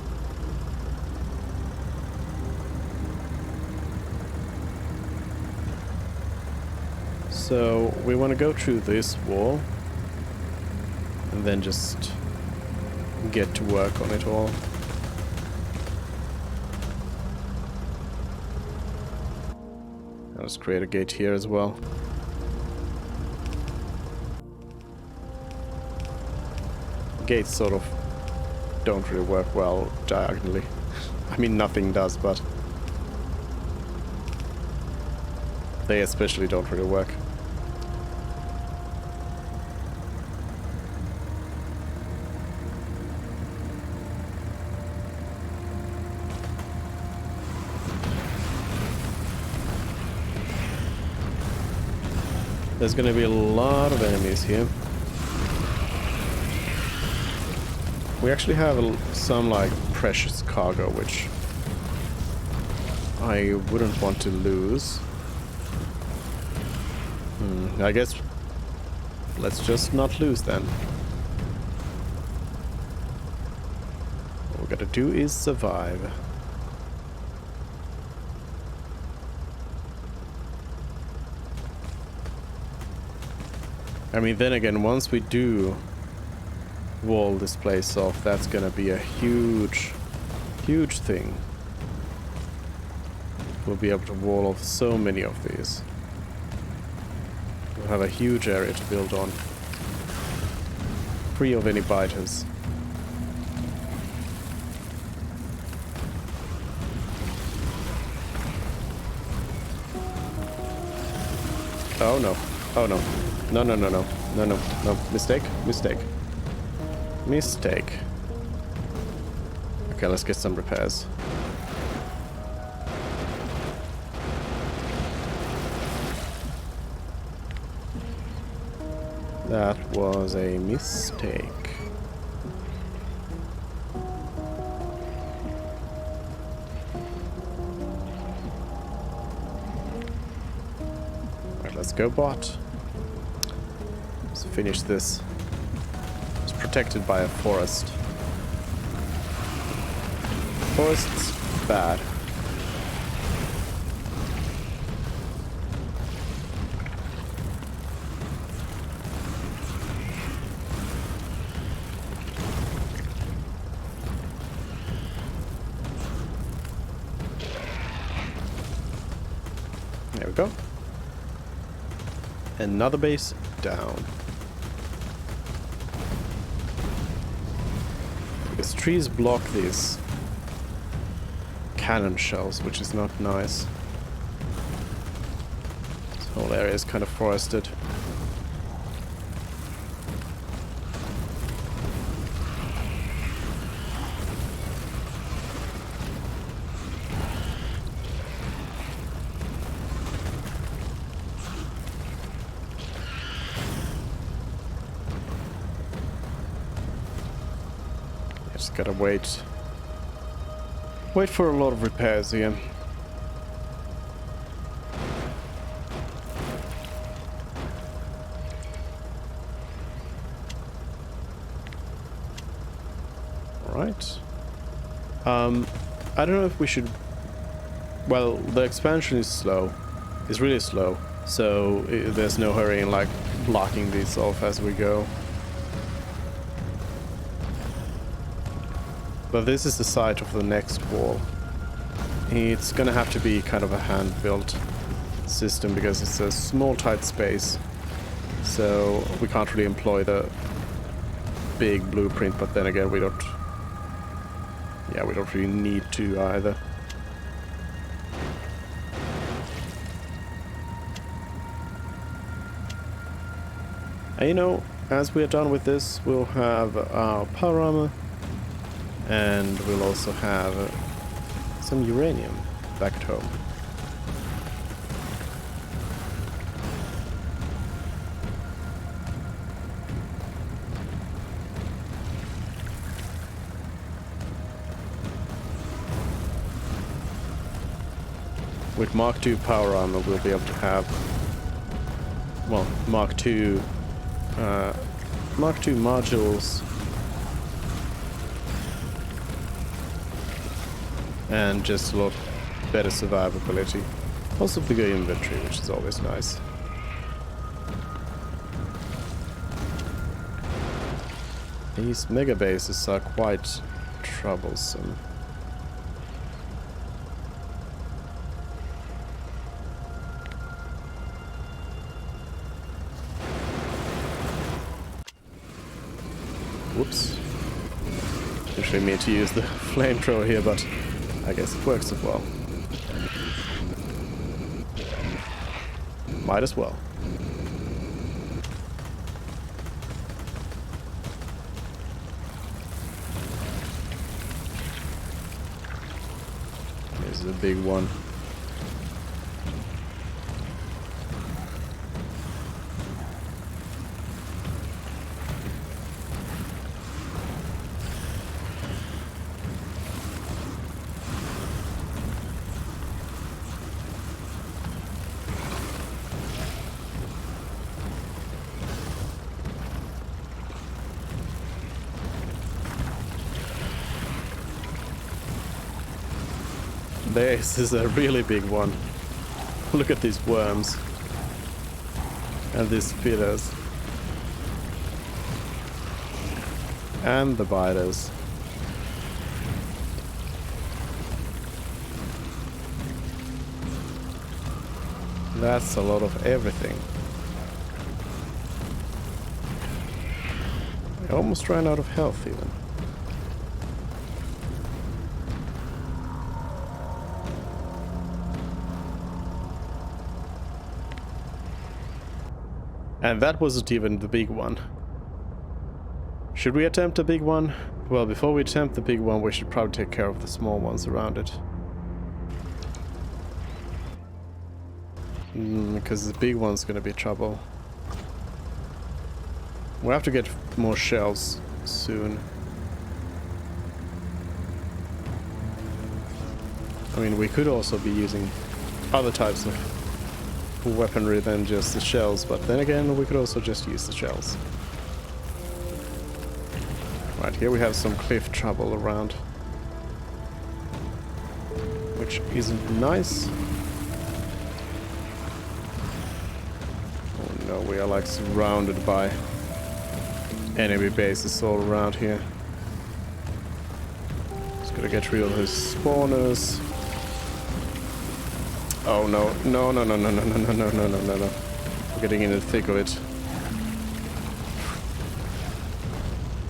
So we want to go through this wall and then just get to work on it all. Let's create a gate here as well. Gates sort of don't really work well diagonally. I mean, nothing does, but they especially don't really work. There's gonna be a lot of enemies here. We actually have some like precious cargo, which I wouldn't want to lose. I guess let's just not lose then. What we gotta do is survive. I mean, then again, once we do wall this place off, that's gonna be a huge, huge thing. We'll be able to wall off so many of these. We'll have a huge area to build on, free of any biters. Oh no, oh no. No, no, no, no, no, no, no, mistake, mistake. Mistake. Okay, let's get some repairs. That was a mistake. Right, let's go bot. Let's finish this. It's protected by a forest. Forest's bad. There we go. Another base down. Because trees block these cannon shells, which is not nice. This whole area is kind of forested. Just gotta wait for a lot of repairs here. Alright. I don't know if we should... Well, the expansion is slow. It's really slow. So there's no hurry in like blocking these off as we go. But this is the site of the next wall. It's gonna have to be kind of a hand-built system because it's a small, tight space. So we can't really employ the big blueprint, but then again we don't... Yeah, we don't really need to either. And you know, as we are done with this, we'll have our power armor. And we'll also have some uranium back at home. With Mark II power armor, we'll be able to have, well, Mark II modules. And just a lot better survivability. Also bigger inventory, which is always nice. These mega bases are quite troublesome. Whoops. Usually mean to use the flamethrower here, but I guess it works as well. Might as well. This is a big one. This is a really big one. Look at these worms. And these spiders. And the biters. That's a lot of everything. I almost ran out of health even. And that wasn't even the big one. Should we attempt a big one? Well, before we attempt the big one, we should probably take care of the small ones around it. Because the big one's gonna be trouble. We'll have to get more shells soon. I mean, we could also be using other types of weaponry than just the shells, but then again, we could also just use the shells. Right, here we have some cliff trouble around, which isn't nice. Oh no, we are like surrounded by enemy bases all around here. Just gotta get rid of those spawners. Oh no, no, no, no, no, no, no, no, no, no, no, no, no. We're getting in the thick of it.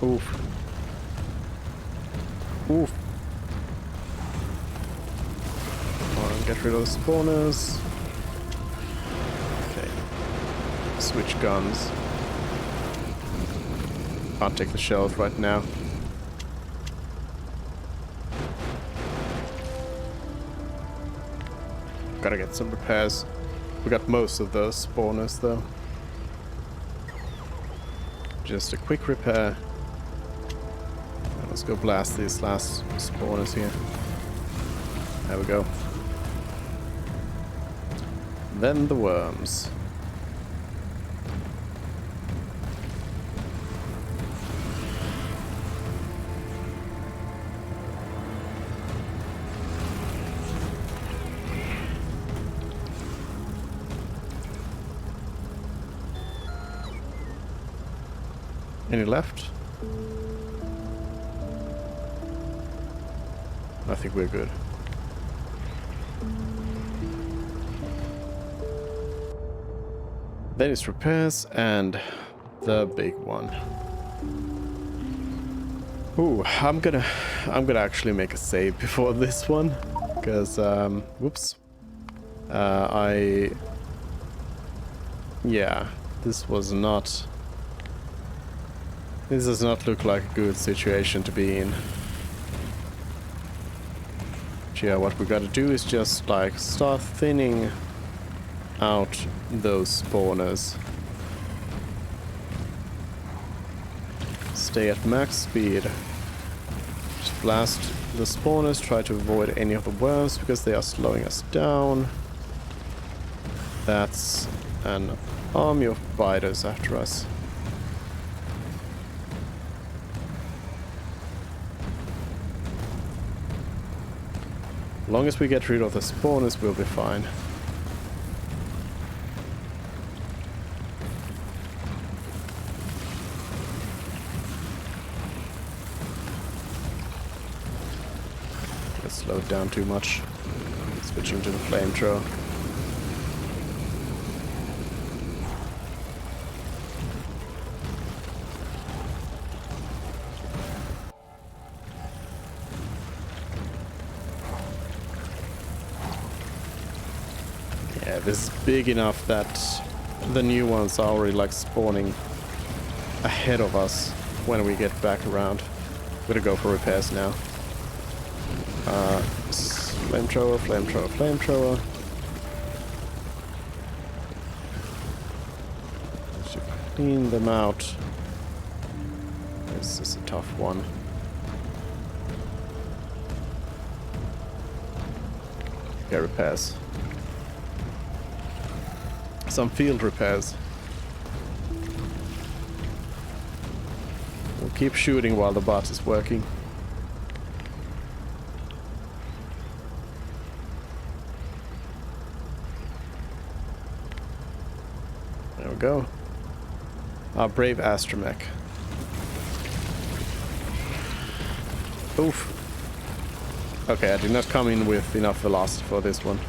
Oof. Oof. Come on, get rid of the spawners. Okay. Switch guns. Can't take the shells right now. Gotta get some repairs. We got most of those spawners though. Just a quick repair. And let's go blast these last spawners here. There we go. Then the worms. Any left? I think we're good. Then it's repairs and the big one. Ooh, I'm gonna actually make a save before this one, because whoops. Yeah, this does not look like a good situation to be in. But yeah, what we gotta do is just like start thinning out those spawners. Stay at max speed. Just blast the spawners, try to avoid any of the worms because they are slowing us down. That's an army of biters after us. As long as we get rid of the spawners, we'll be fine. it down too much. Switching to the flamethrower. Yeah, this is big enough that the new ones are already like spawning ahead of us when we get back around. We're gonna go for repairs now. Flamethrower, flamethrower, flamethrower. Should clean them out. This is a tough one. Okay, repairs. Some field repairs. We'll keep shooting while the bot is working. There we go. Our brave astromech. Oof. Okay, I did not come in with enough velocity for this one.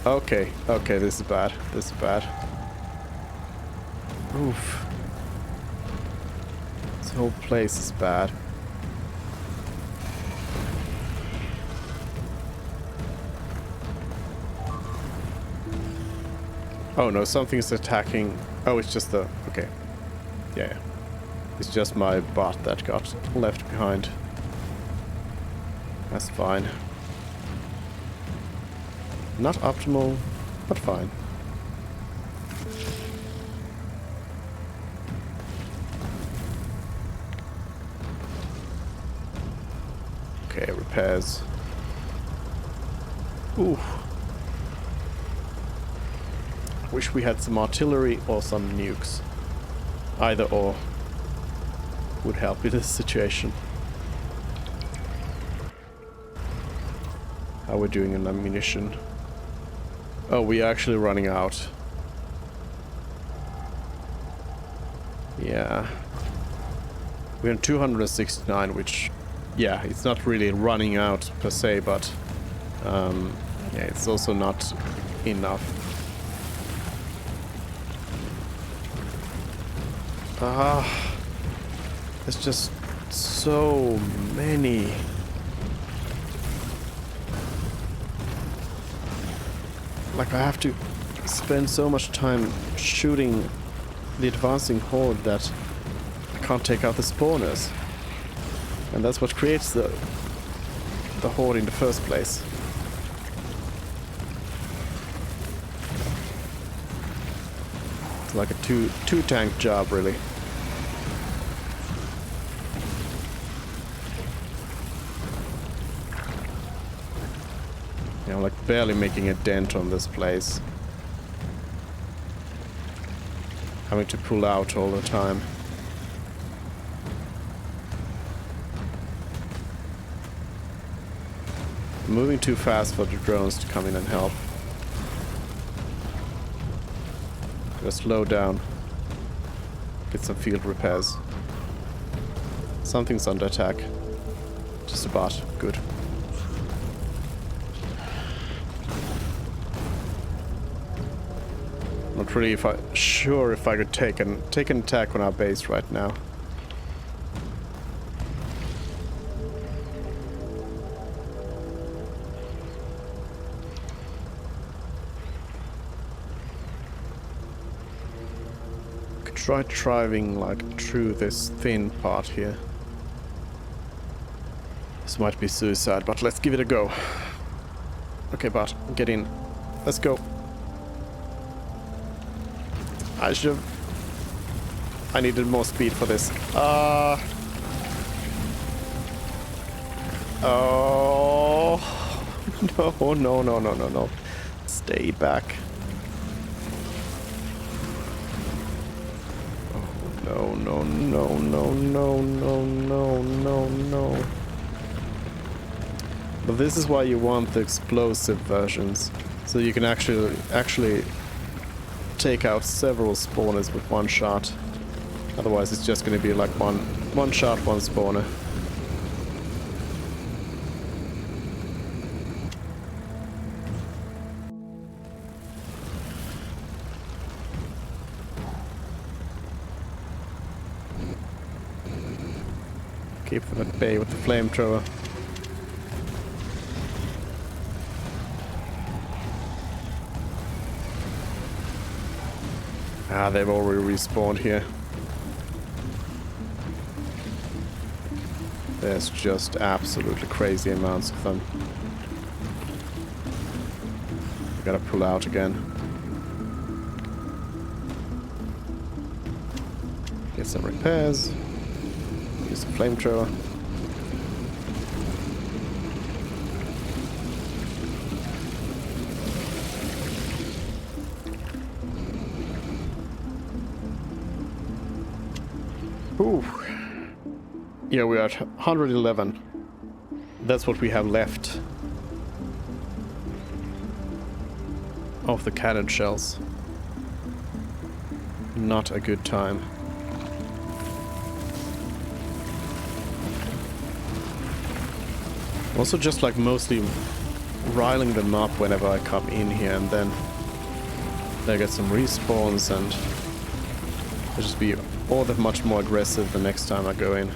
Okay, okay, this is bad. This is bad. Oof. This whole place is bad. Oh no, something's attacking. Oh, it's just the... Okay. Yeah. It's just my bot that got left behind. That's fine. Not optimal, but fine. Okay, repairs. Ooh. Wish we had some artillery or some nukes. Either or would help in this situation. How we're doing on ammunition. Oh, we're actually running out. Yeah. We're on 269, which, yeah, it's not really running out per se, but yeah, it's also not enough. There's just so many. Like, I have to spend so much time shooting the advancing horde that I can't take out the spawners. And that's what creates the horde in the first place. It's like a two tank job, really. Yeah, I'm like barely making a dent on this place. Having to pull out all the time. Moving too fast for the drones to come in and help. Gotta slow down. Get some field repairs. Something's under attack. Just a bot. Good. Not really sure if I could take an attack on our base right now. Could try driving like through this thin part here. This might be suicide, but let's give it a go. Okay, bot, get in. Let's go. I needed more speed for this. Oh. No. Stay back. Oh, no. But this is why you want the explosive versions. So you can actually take out several spawners with one shot. Otherwise it's just gonna be like one shot, one spawner. Keep them at bay with the flamethrower. Ah, they've already respawned here. There's just absolutely crazy amounts of them. We gotta pull out again. Get some repairs. Use the flamethrower. Ooh. Yeah, we're at 111. That's what we have left of the cannon shells. Not a good time. Also just like mostly riling them up whenever I come in here, and then they get some respawns and I'll just be all that much more aggressive the next time I go in.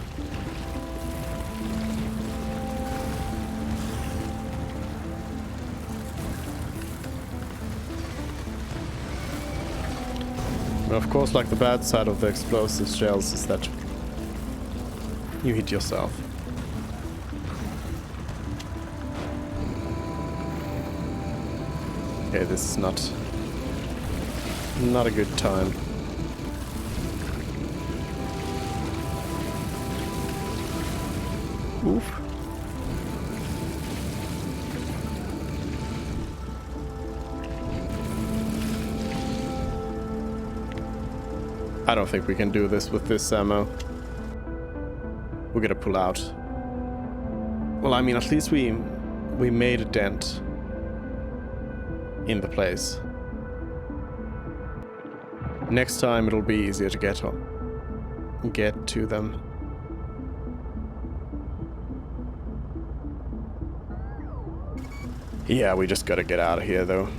And of course, like the bad side of the explosive shells is that you hit yourself. Okay, this is not a good time. Oof. I don't think we can do this with this ammo. We're gonna pull out. Well, I mean, at least we made a dent in the place. Next time it'll be easier to get to them. Yeah, we just gotta get out of here though.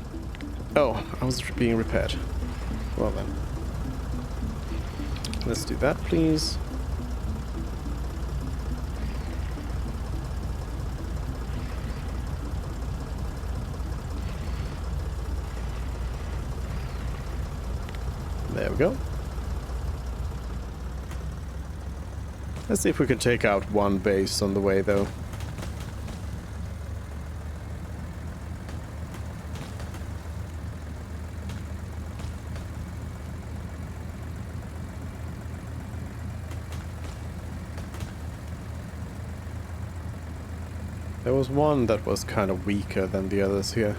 Oh, I was being repaired. Well then. Let's do that, please. There we go. Let's see if we can take out one base on the way though. There was one that was kind of weaker than the others here.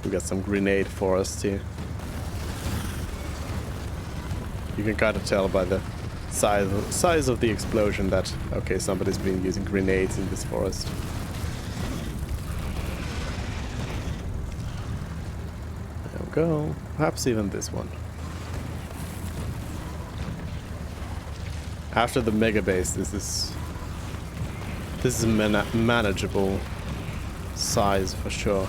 We got some grenade forest here. You can kind of tell by the size of the explosion that, okay, somebody's been using grenades in this forest. Go. Perhaps even this one. After the mega base, this is a manageable size for sure.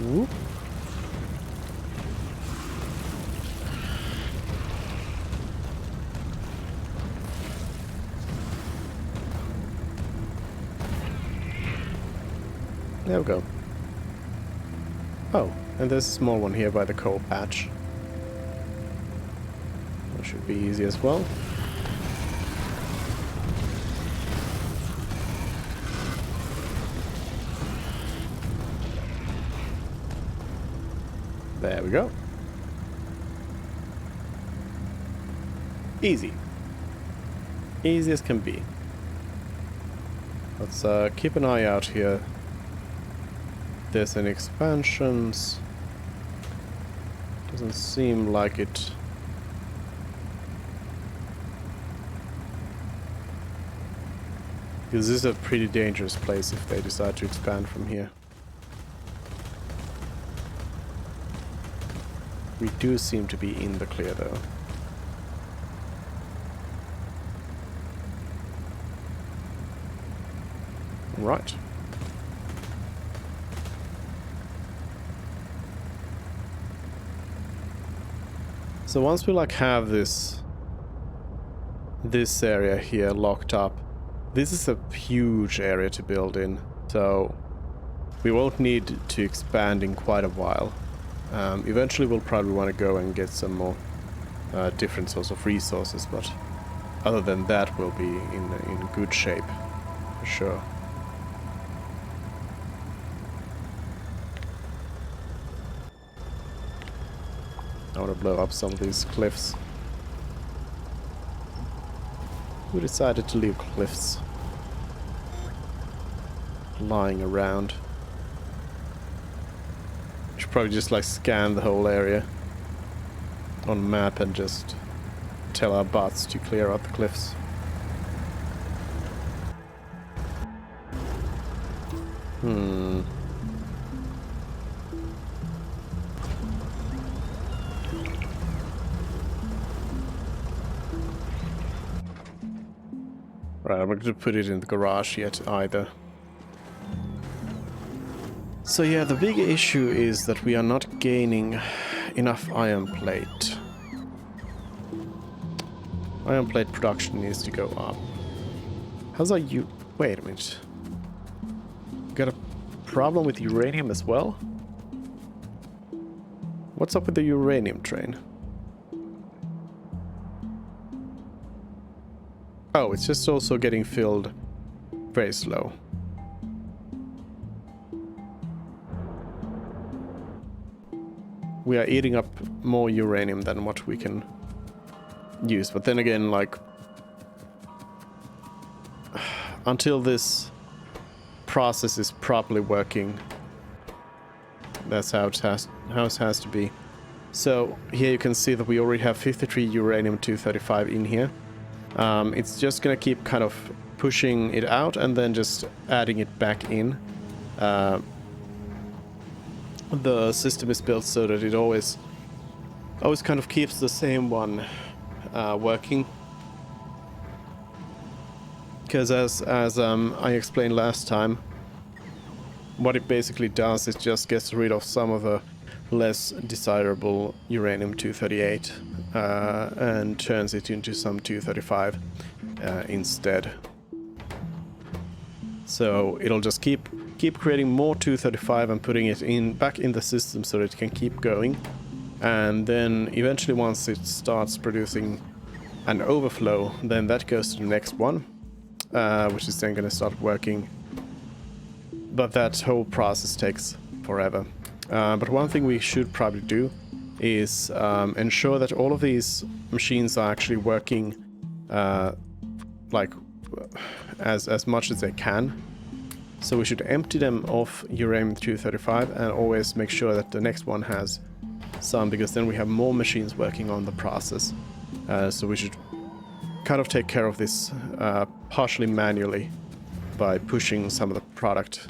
Whoop. There we go. Oh, and there's a small one here by the coal patch. That should be easy as well. There we go. Easy. Easy as can be. Let's keep an eye out here. there's any expansions. Doesn't seem like it. Because this is a pretty dangerous place if they decide to expand from here. We do seem to be in the clear though. Right. So once we like have this area here locked up, this is a huge area to build in, so we won't need to expand in quite a while. Eventually we'll probably want to go and get some more different sorts of resources, but other than that we'll be in good shape, for sure. I want to blow up some of these cliffs. Who decided to leave cliffs lying around? Should probably just like scan the whole area on map and just tell our bots to clear out the cliffs. Right, I'm not going to put it in the garage yet either. So yeah, the big issue is that we are not gaining enough iron plate. Iron plate production needs to go up. How's our wait a minute. Got a problem with uranium as well? What's up with the uranium train? Oh, it's just also getting filled very slow. We are eating up more uranium than what we can use. But then again, like, until this process is properly working, that's how it has to be. So here you can see that we already have 53 uranium-235 in here. It's just gonna keep kind of pushing it out and then just adding it back in. The system is built so that it always kind of keeps the same one working. Because as I explained last time, what it basically does is just gets rid of some of the less desirable uranium-238 and turns it into some 235 instead. So it'll just keep creating more 235 and putting it back in the system so that it can keep going. And then eventually once it starts producing an overflow, then that goes to the next one, which is then going to start working. But that whole process takes forever. But one thing we should probably do is ensure that all of these machines are actually working like as much as they can. So we should empty them of uranium-235 and always make sure that the next one has some, because then we have more machines working on the process. So we should kind of take care of this partially manually by pushing some of the product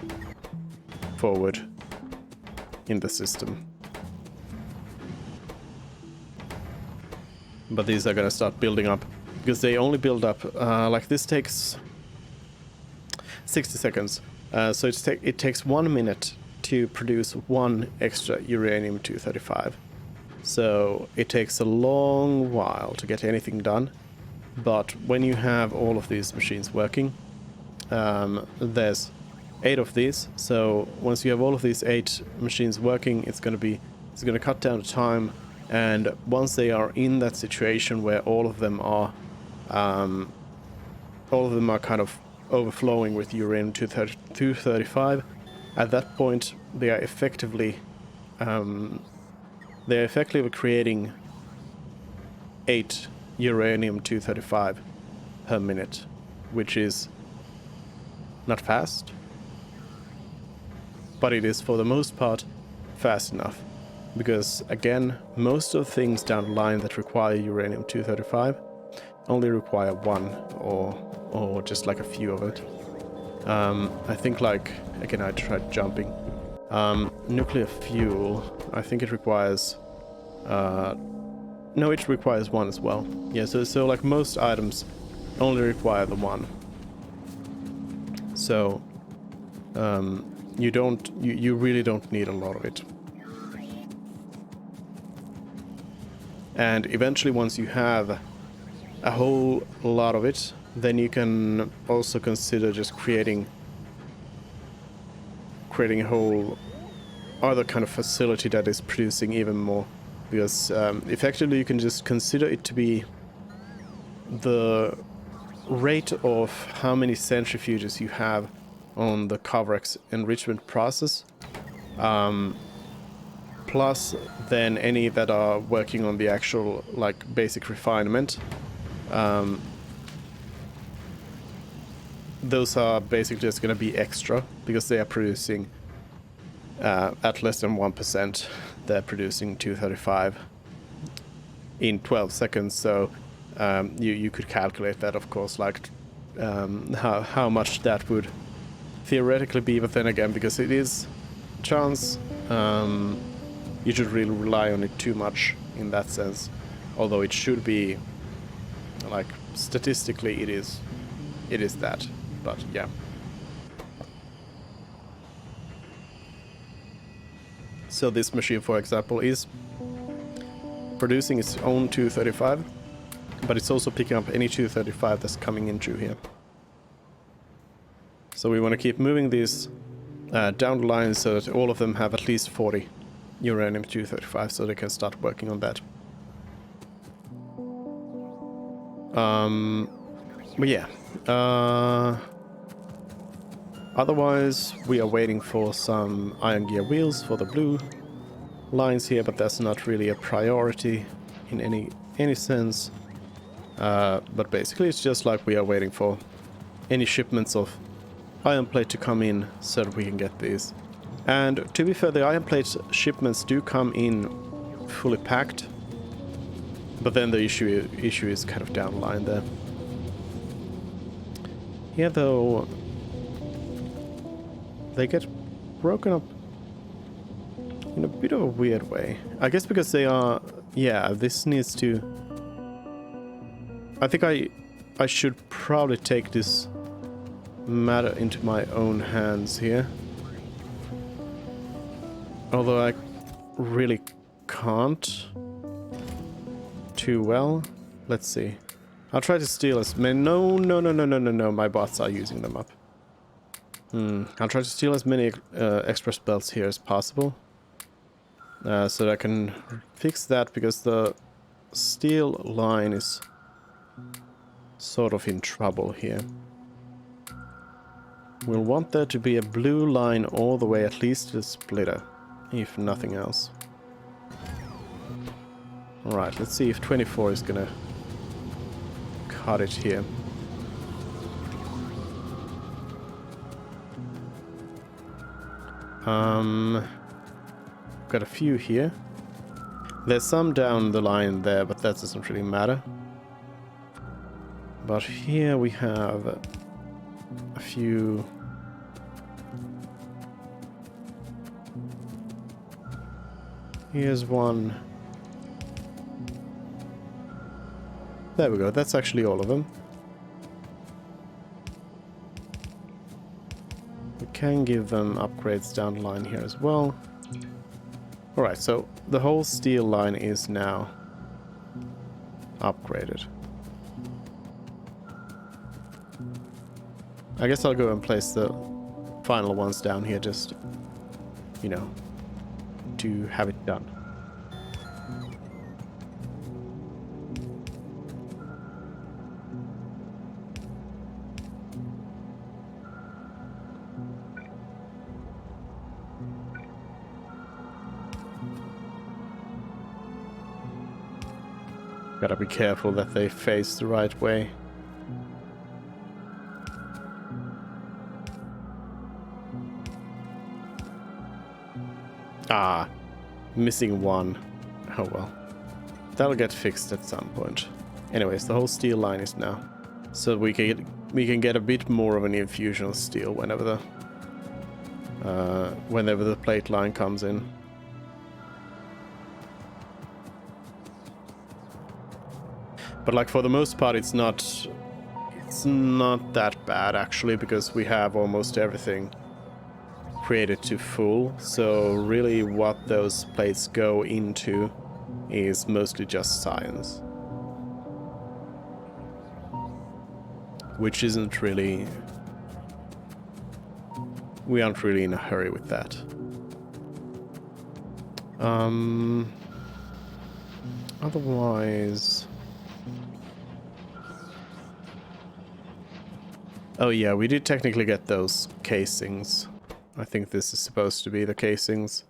forward in the system. But these are going to start building up, because they only build up, like this takes 60 seconds. So it takes 1 minute to produce one extra uranium-235. So it takes a long while to get anything done. But when you have all of these machines working, there's 8 of these. So once you have all of these 8 machines working, it's going to cut down the time. And once they are in that situation where all of them are kind of overflowing with uranium-235, at that point they are effectively creating 8 uranium-235 per minute, which is not fast, but it is for the most part fast enough. Because again, most of the things down the line that require uranium-235 only require one or just like a few of it. I think like, again, I tried jumping. Nuclear fuel, I think it requires... no, it requires one as well. Yeah, so like most items only require the one. So, you really don't need a lot of it. And eventually once you have a whole lot of it, then you can also consider just creating a whole other kind of facility that is producing even more. Because effectively you can just consider it to be the rate of how many centrifuges you have on the Covarex enrichment process, plus then any that are working on the actual like basic refinement. Those are basically just going to be extra because they are producing at less than 1%. They're producing 235 in 12 seconds. So you could calculate that, of course, like how much that would theoretically be. But then again, because it is chance, you should really rely on it too much in that sense. Although it should be, like, statistically it is that. But yeah. So this machine, for example, is producing its own 235, but it's also picking up any 235 that's coming in through here. So we want to keep moving these down the line so that all of them have at least 40 uranium-235, so they can start working on that. But yeah. Otherwise, we are waiting for some iron gear wheels for the blue lines here, but that's not really a priority in any sense. But basically it's just like we are waiting for any shipments of iron plate to come in so that we can get these. And to be fair, the iron plate shipments do come in fully packed, but then the issue is kind of down the line there. Here though, they get broken up in a bit of a weird way. I guess because they are... Yeah, this needs to... I think I should probably take this matter into my own hands here. Although I really can't too well. Let's see. I'll try to steal as many... No, my bots are using them up. I'll try to steal as many express belts here as possible. So that I can fix that, because the steel line is sort of in trouble here. We'll want there to be a blue line all the way at least to the splitter, if nothing else. Alright, let's see if 24 is gonna cut it here. Got a few here. There's some down the line there, but that doesn't really matter. But here we have a few. Here's one. There we go, that's actually all of them. We can give them upgrades down the line here as well. Alright, so the whole steel line is now upgraded. I guess I'll go and place the final ones down here just, you know, to have it done. Gotta be careful that they face the right way. Missing one. Oh well. That'll get fixed at some point. Anyways, the whole steel line is now. So we can get a bit more of an infusion of steel whenever the plate line comes in. But like for the most part, it's not that bad actually, because we have almost everything created to full. So really, what those plates go into is mostly just science, which isn't really. We aren't really in a hurry with that. Otherwise. Oh yeah, we did technically get those casings. I think this is supposed to be the casings.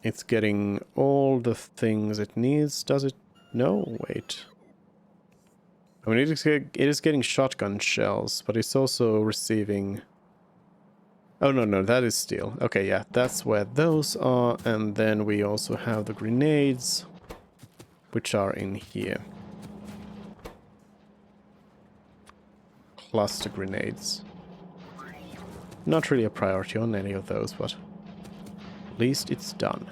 It's getting all the things it needs, does it? No, wait. I mean, it is getting shotgun shells, but it's also receiving... Oh, no, that is steel. Okay, yeah, that's where those are. And then we also have the grenades, which are in here. Cluster grenades. Not really a priority on any of those, but at least it's done.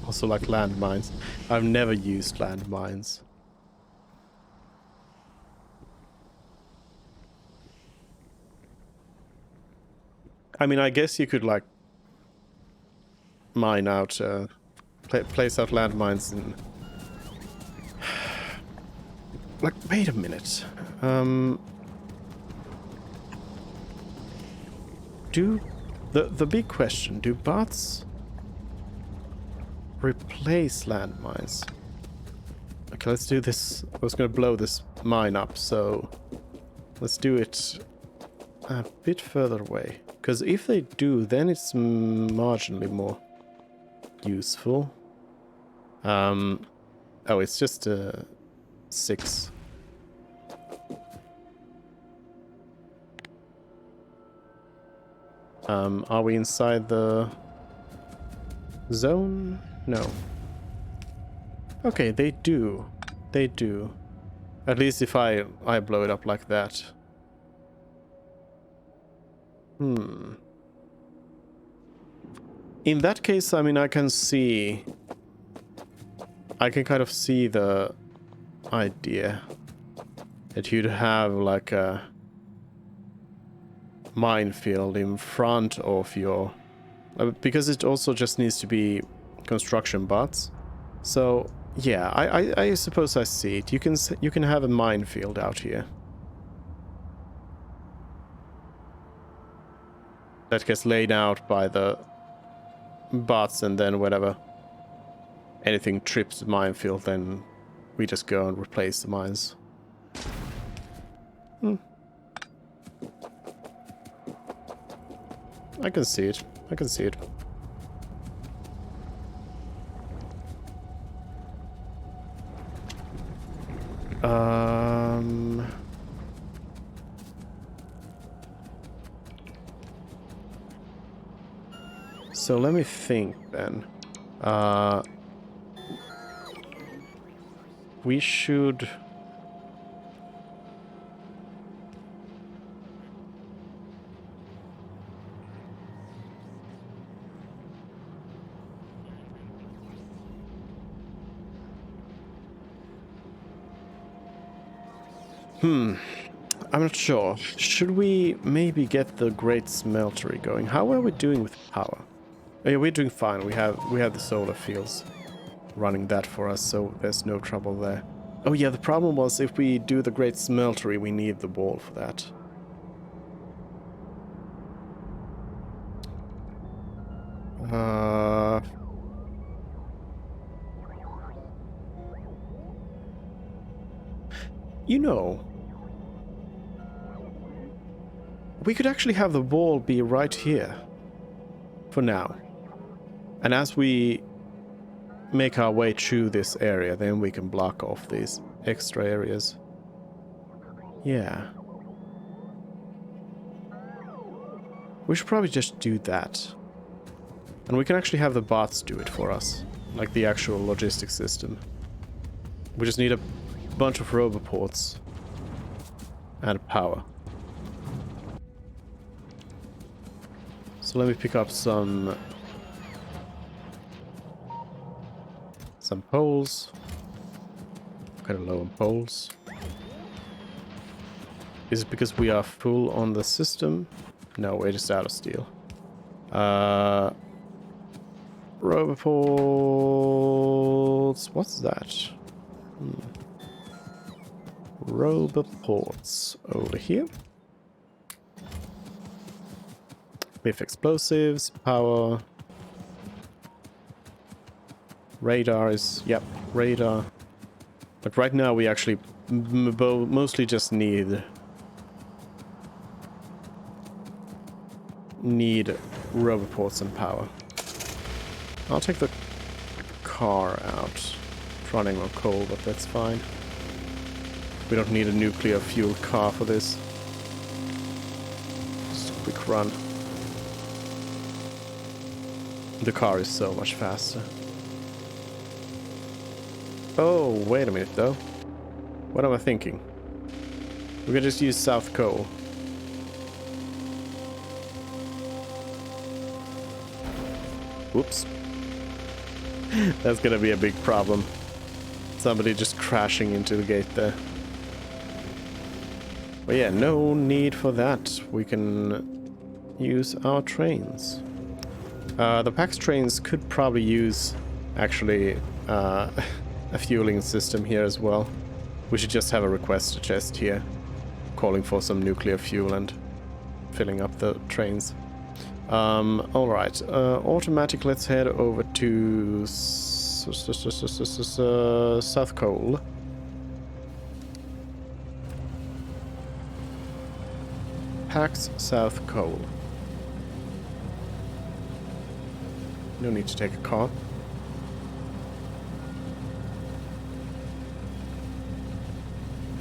Also like landmines. I've never used landmines. I mean, I guess you could like mine out, place out landmines in... Like, wait a minute. Do the big question, do bots replace landmines? Okay, let's do this. I was gonna blow this mine up, so let's do it a bit further away. Because if they do, then it's marginally more useful. Oh, it's just 6. Are we inside the zone? No. Okay, they do. They do. At least if I blow it up like that. In that case, I mean, I can kind of see the idea that you'd have like a minefield in front of your... because it also just needs to be construction bots. So yeah, I suppose I see it. You can have a minefield out here that gets laid out by the bots, and then whenever anything trips the minefield, then we just go and replace the mines. I can see it. I can see it. So let me think then. We should... I'm not sure. Should we maybe get the Great Smeltery going? How are we doing with power? Oh, yeah, we're doing fine. We have the solar fields running that for us, so there's no trouble there. Oh yeah, the problem was if we do the Great Smeltery, we need the wall for that. You know, we could actually have the wall be right here for now. And as we make our way through this area, then we can block off these extra areas. Yeah. We should probably just do that. And we can actually have the bots do it for us. Like the actual logistics system. We just need a bunch of roboports. And power. So let me pick up some poles. Kind of low on poles. Is it because we are full on the system? No, we're just out of steel. Roboports. What's that? Roboports over here. With explosives, power. Radar is, yep, radar. But right now we actually mostly just need roboports and power. I'll take the car out. It's running on coal, but that's fine. We don't need a nuclear fuel car for this. Just a quick run. The car is so much faster. Oh, wait a minute though. What am I thinking? We can just use South Coal. Whoops. That's gonna be a big problem. Somebody just crashing into the gate there. But yeah, no need for that. We can use our trains. The PAX trains could probably use, actually, a fueling system here as well. We should just have a request chest here, calling for some nuclear fuel and filling up the trains. Alright, automatic, let's head over to South Coal. PAX South Coal. No need to take a car.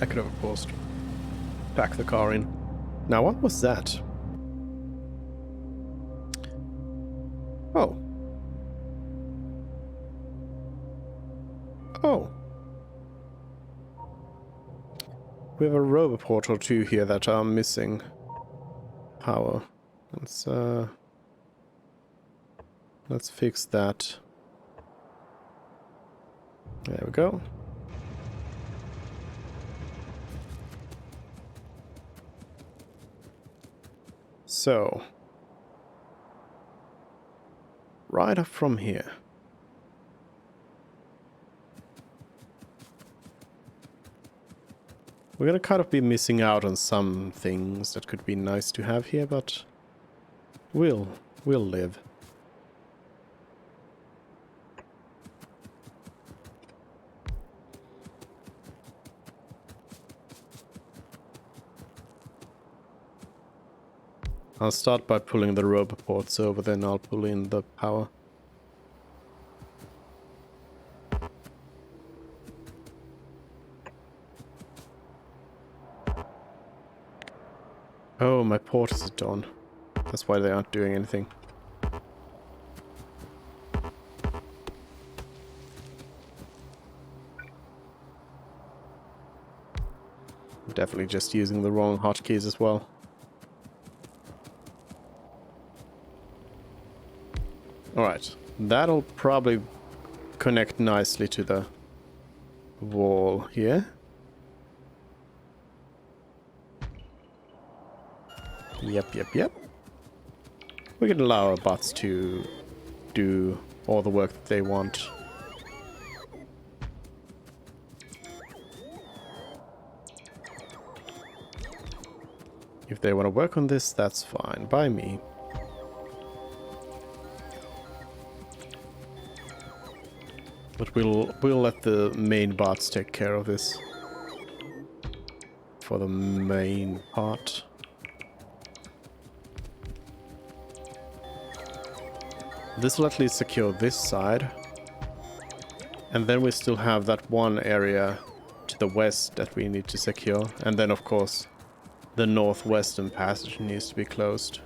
I could have, of course, packed the car in. Now, what was that? Oh. Oh. We have a roboport or two here that are missing power. Let's fix that. There we go. So, right up from here. We're gonna kind of be missing out on some things that could be nice to have here, but we'll live. I'll start by pulling the roboports over, then I'll pull in the power. Oh, my porters are done. That's why they aren't doing anything. I'm definitely just using the wrong hotkeys as well. Alright, that'll probably connect nicely to the wall here. Yep. We can allow our bots to do all the work that they want. If they want to work on this, that's fine by me. But we'll let the main bots take care of this for the main part. This will at least secure this side. And then we still have that one area to the west that we need to secure. And then, of course, the northwestern passage needs to be closed.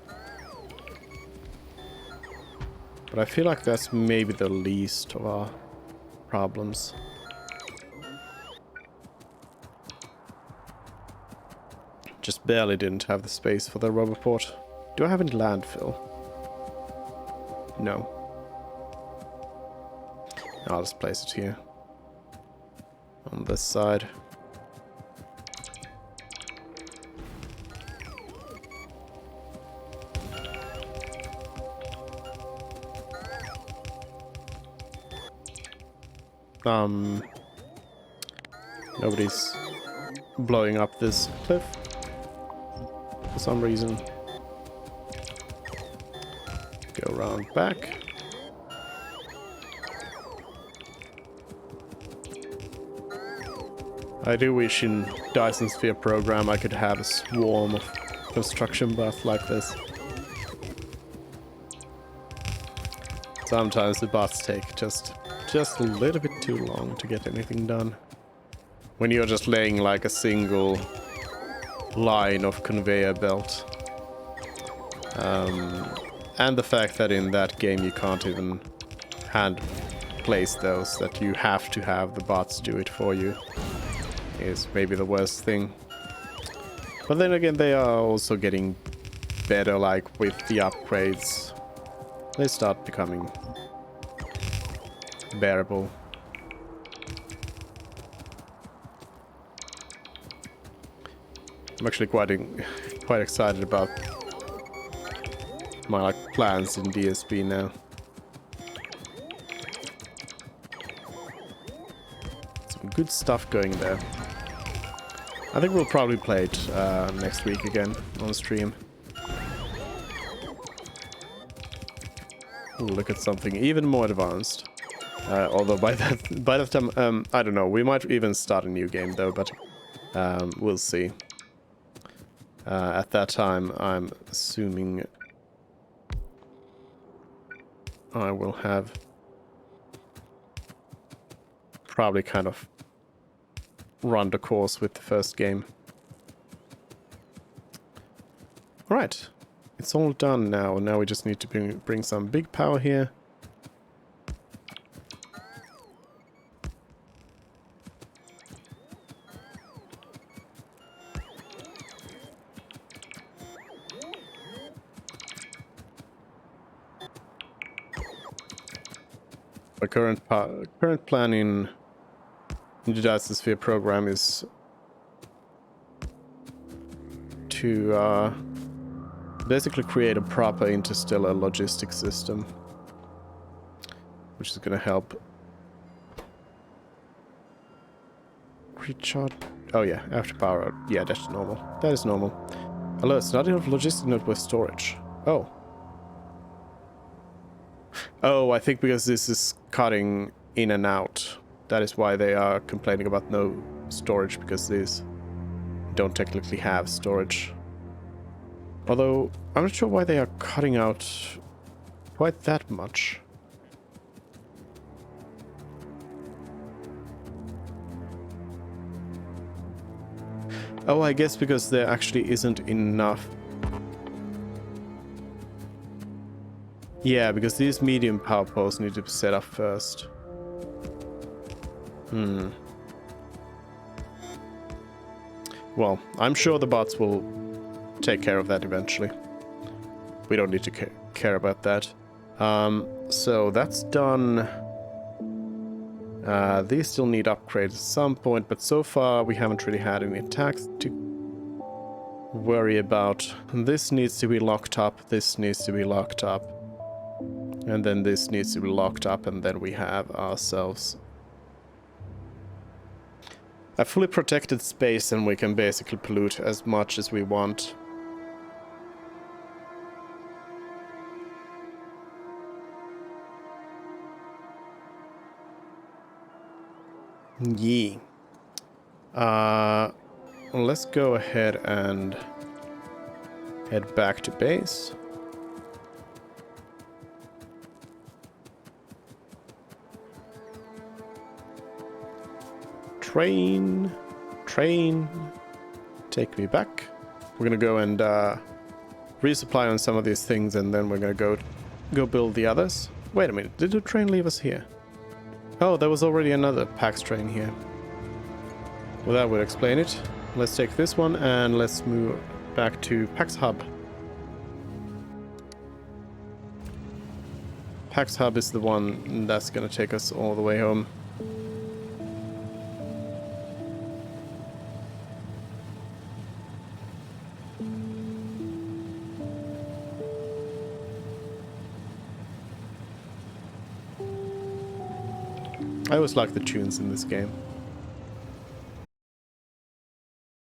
But I feel like that's maybe the least of our problems. Just barely didn't have the space for the roboport. Do I have any landfill? No. I'll just place it here. On this side. Nobody's blowing up this cliff for some reason. Go around back. I do wish in Dyson Sphere program I could have a swarm of construction bots like this. Sometimes the bots take just a little bit too long to get anything done. When you're just laying like a single line of conveyor belt. And the fact that in that game you can't even hand place those, that you have to have the bots do it for you, is maybe the worst thing. But then again, they are also getting better, like with the upgrades. They start becoming bearable. I'm actually quite excited about my plans in DSP now. Some good stuff going there. I think we'll probably play it next week again on stream. Ooh, look at something even more advanced. Although by that time, I don't know. We might even start a new game though, but we'll see. At that time, I'm assuming I will have probably kind of run the course with the first game. Alright, it's all done now. Now we just need to bring some big power here. My current plan in the Dyson Sphere program is to basically create a proper interstellar logistics system, which is going to help recharge. Oh yeah, after power out. Yeah, that's normal. That is normal. Hello, it's not enough logistic node with storage. Oh. Oh, I think because this is cutting in and out. That is why they are complaining about no storage, because these don't technically have storage. Although, I'm not sure why they are cutting out quite that much. Oh, I guess because there actually isn't enough. Yeah, because these medium power poles need to be set up first. Well, I'm sure the bots will take care of that eventually. We don't need to care about that. So that's done. These still need upgrades at some point, but so far we haven't really had any attacks to worry about. This needs to be locked up, this needs to be locked up. And then this needs to be locked up, and then we have ourselves a fully protected space, and we can basically pollute as much as we want. Yeah. Let's go ahead and head back to base. Train, take me back. We're gonna go and resupply on some of these things, and then we're gonna go build the others. Wait a minute, did the train leave us here? Oh, there was already another PAX train here. Well, that would explain it. Let's take this one and let's move back to PAX Hub. PAX Hub is the one that's gonna take us all the way home. I always like the tunes in this game.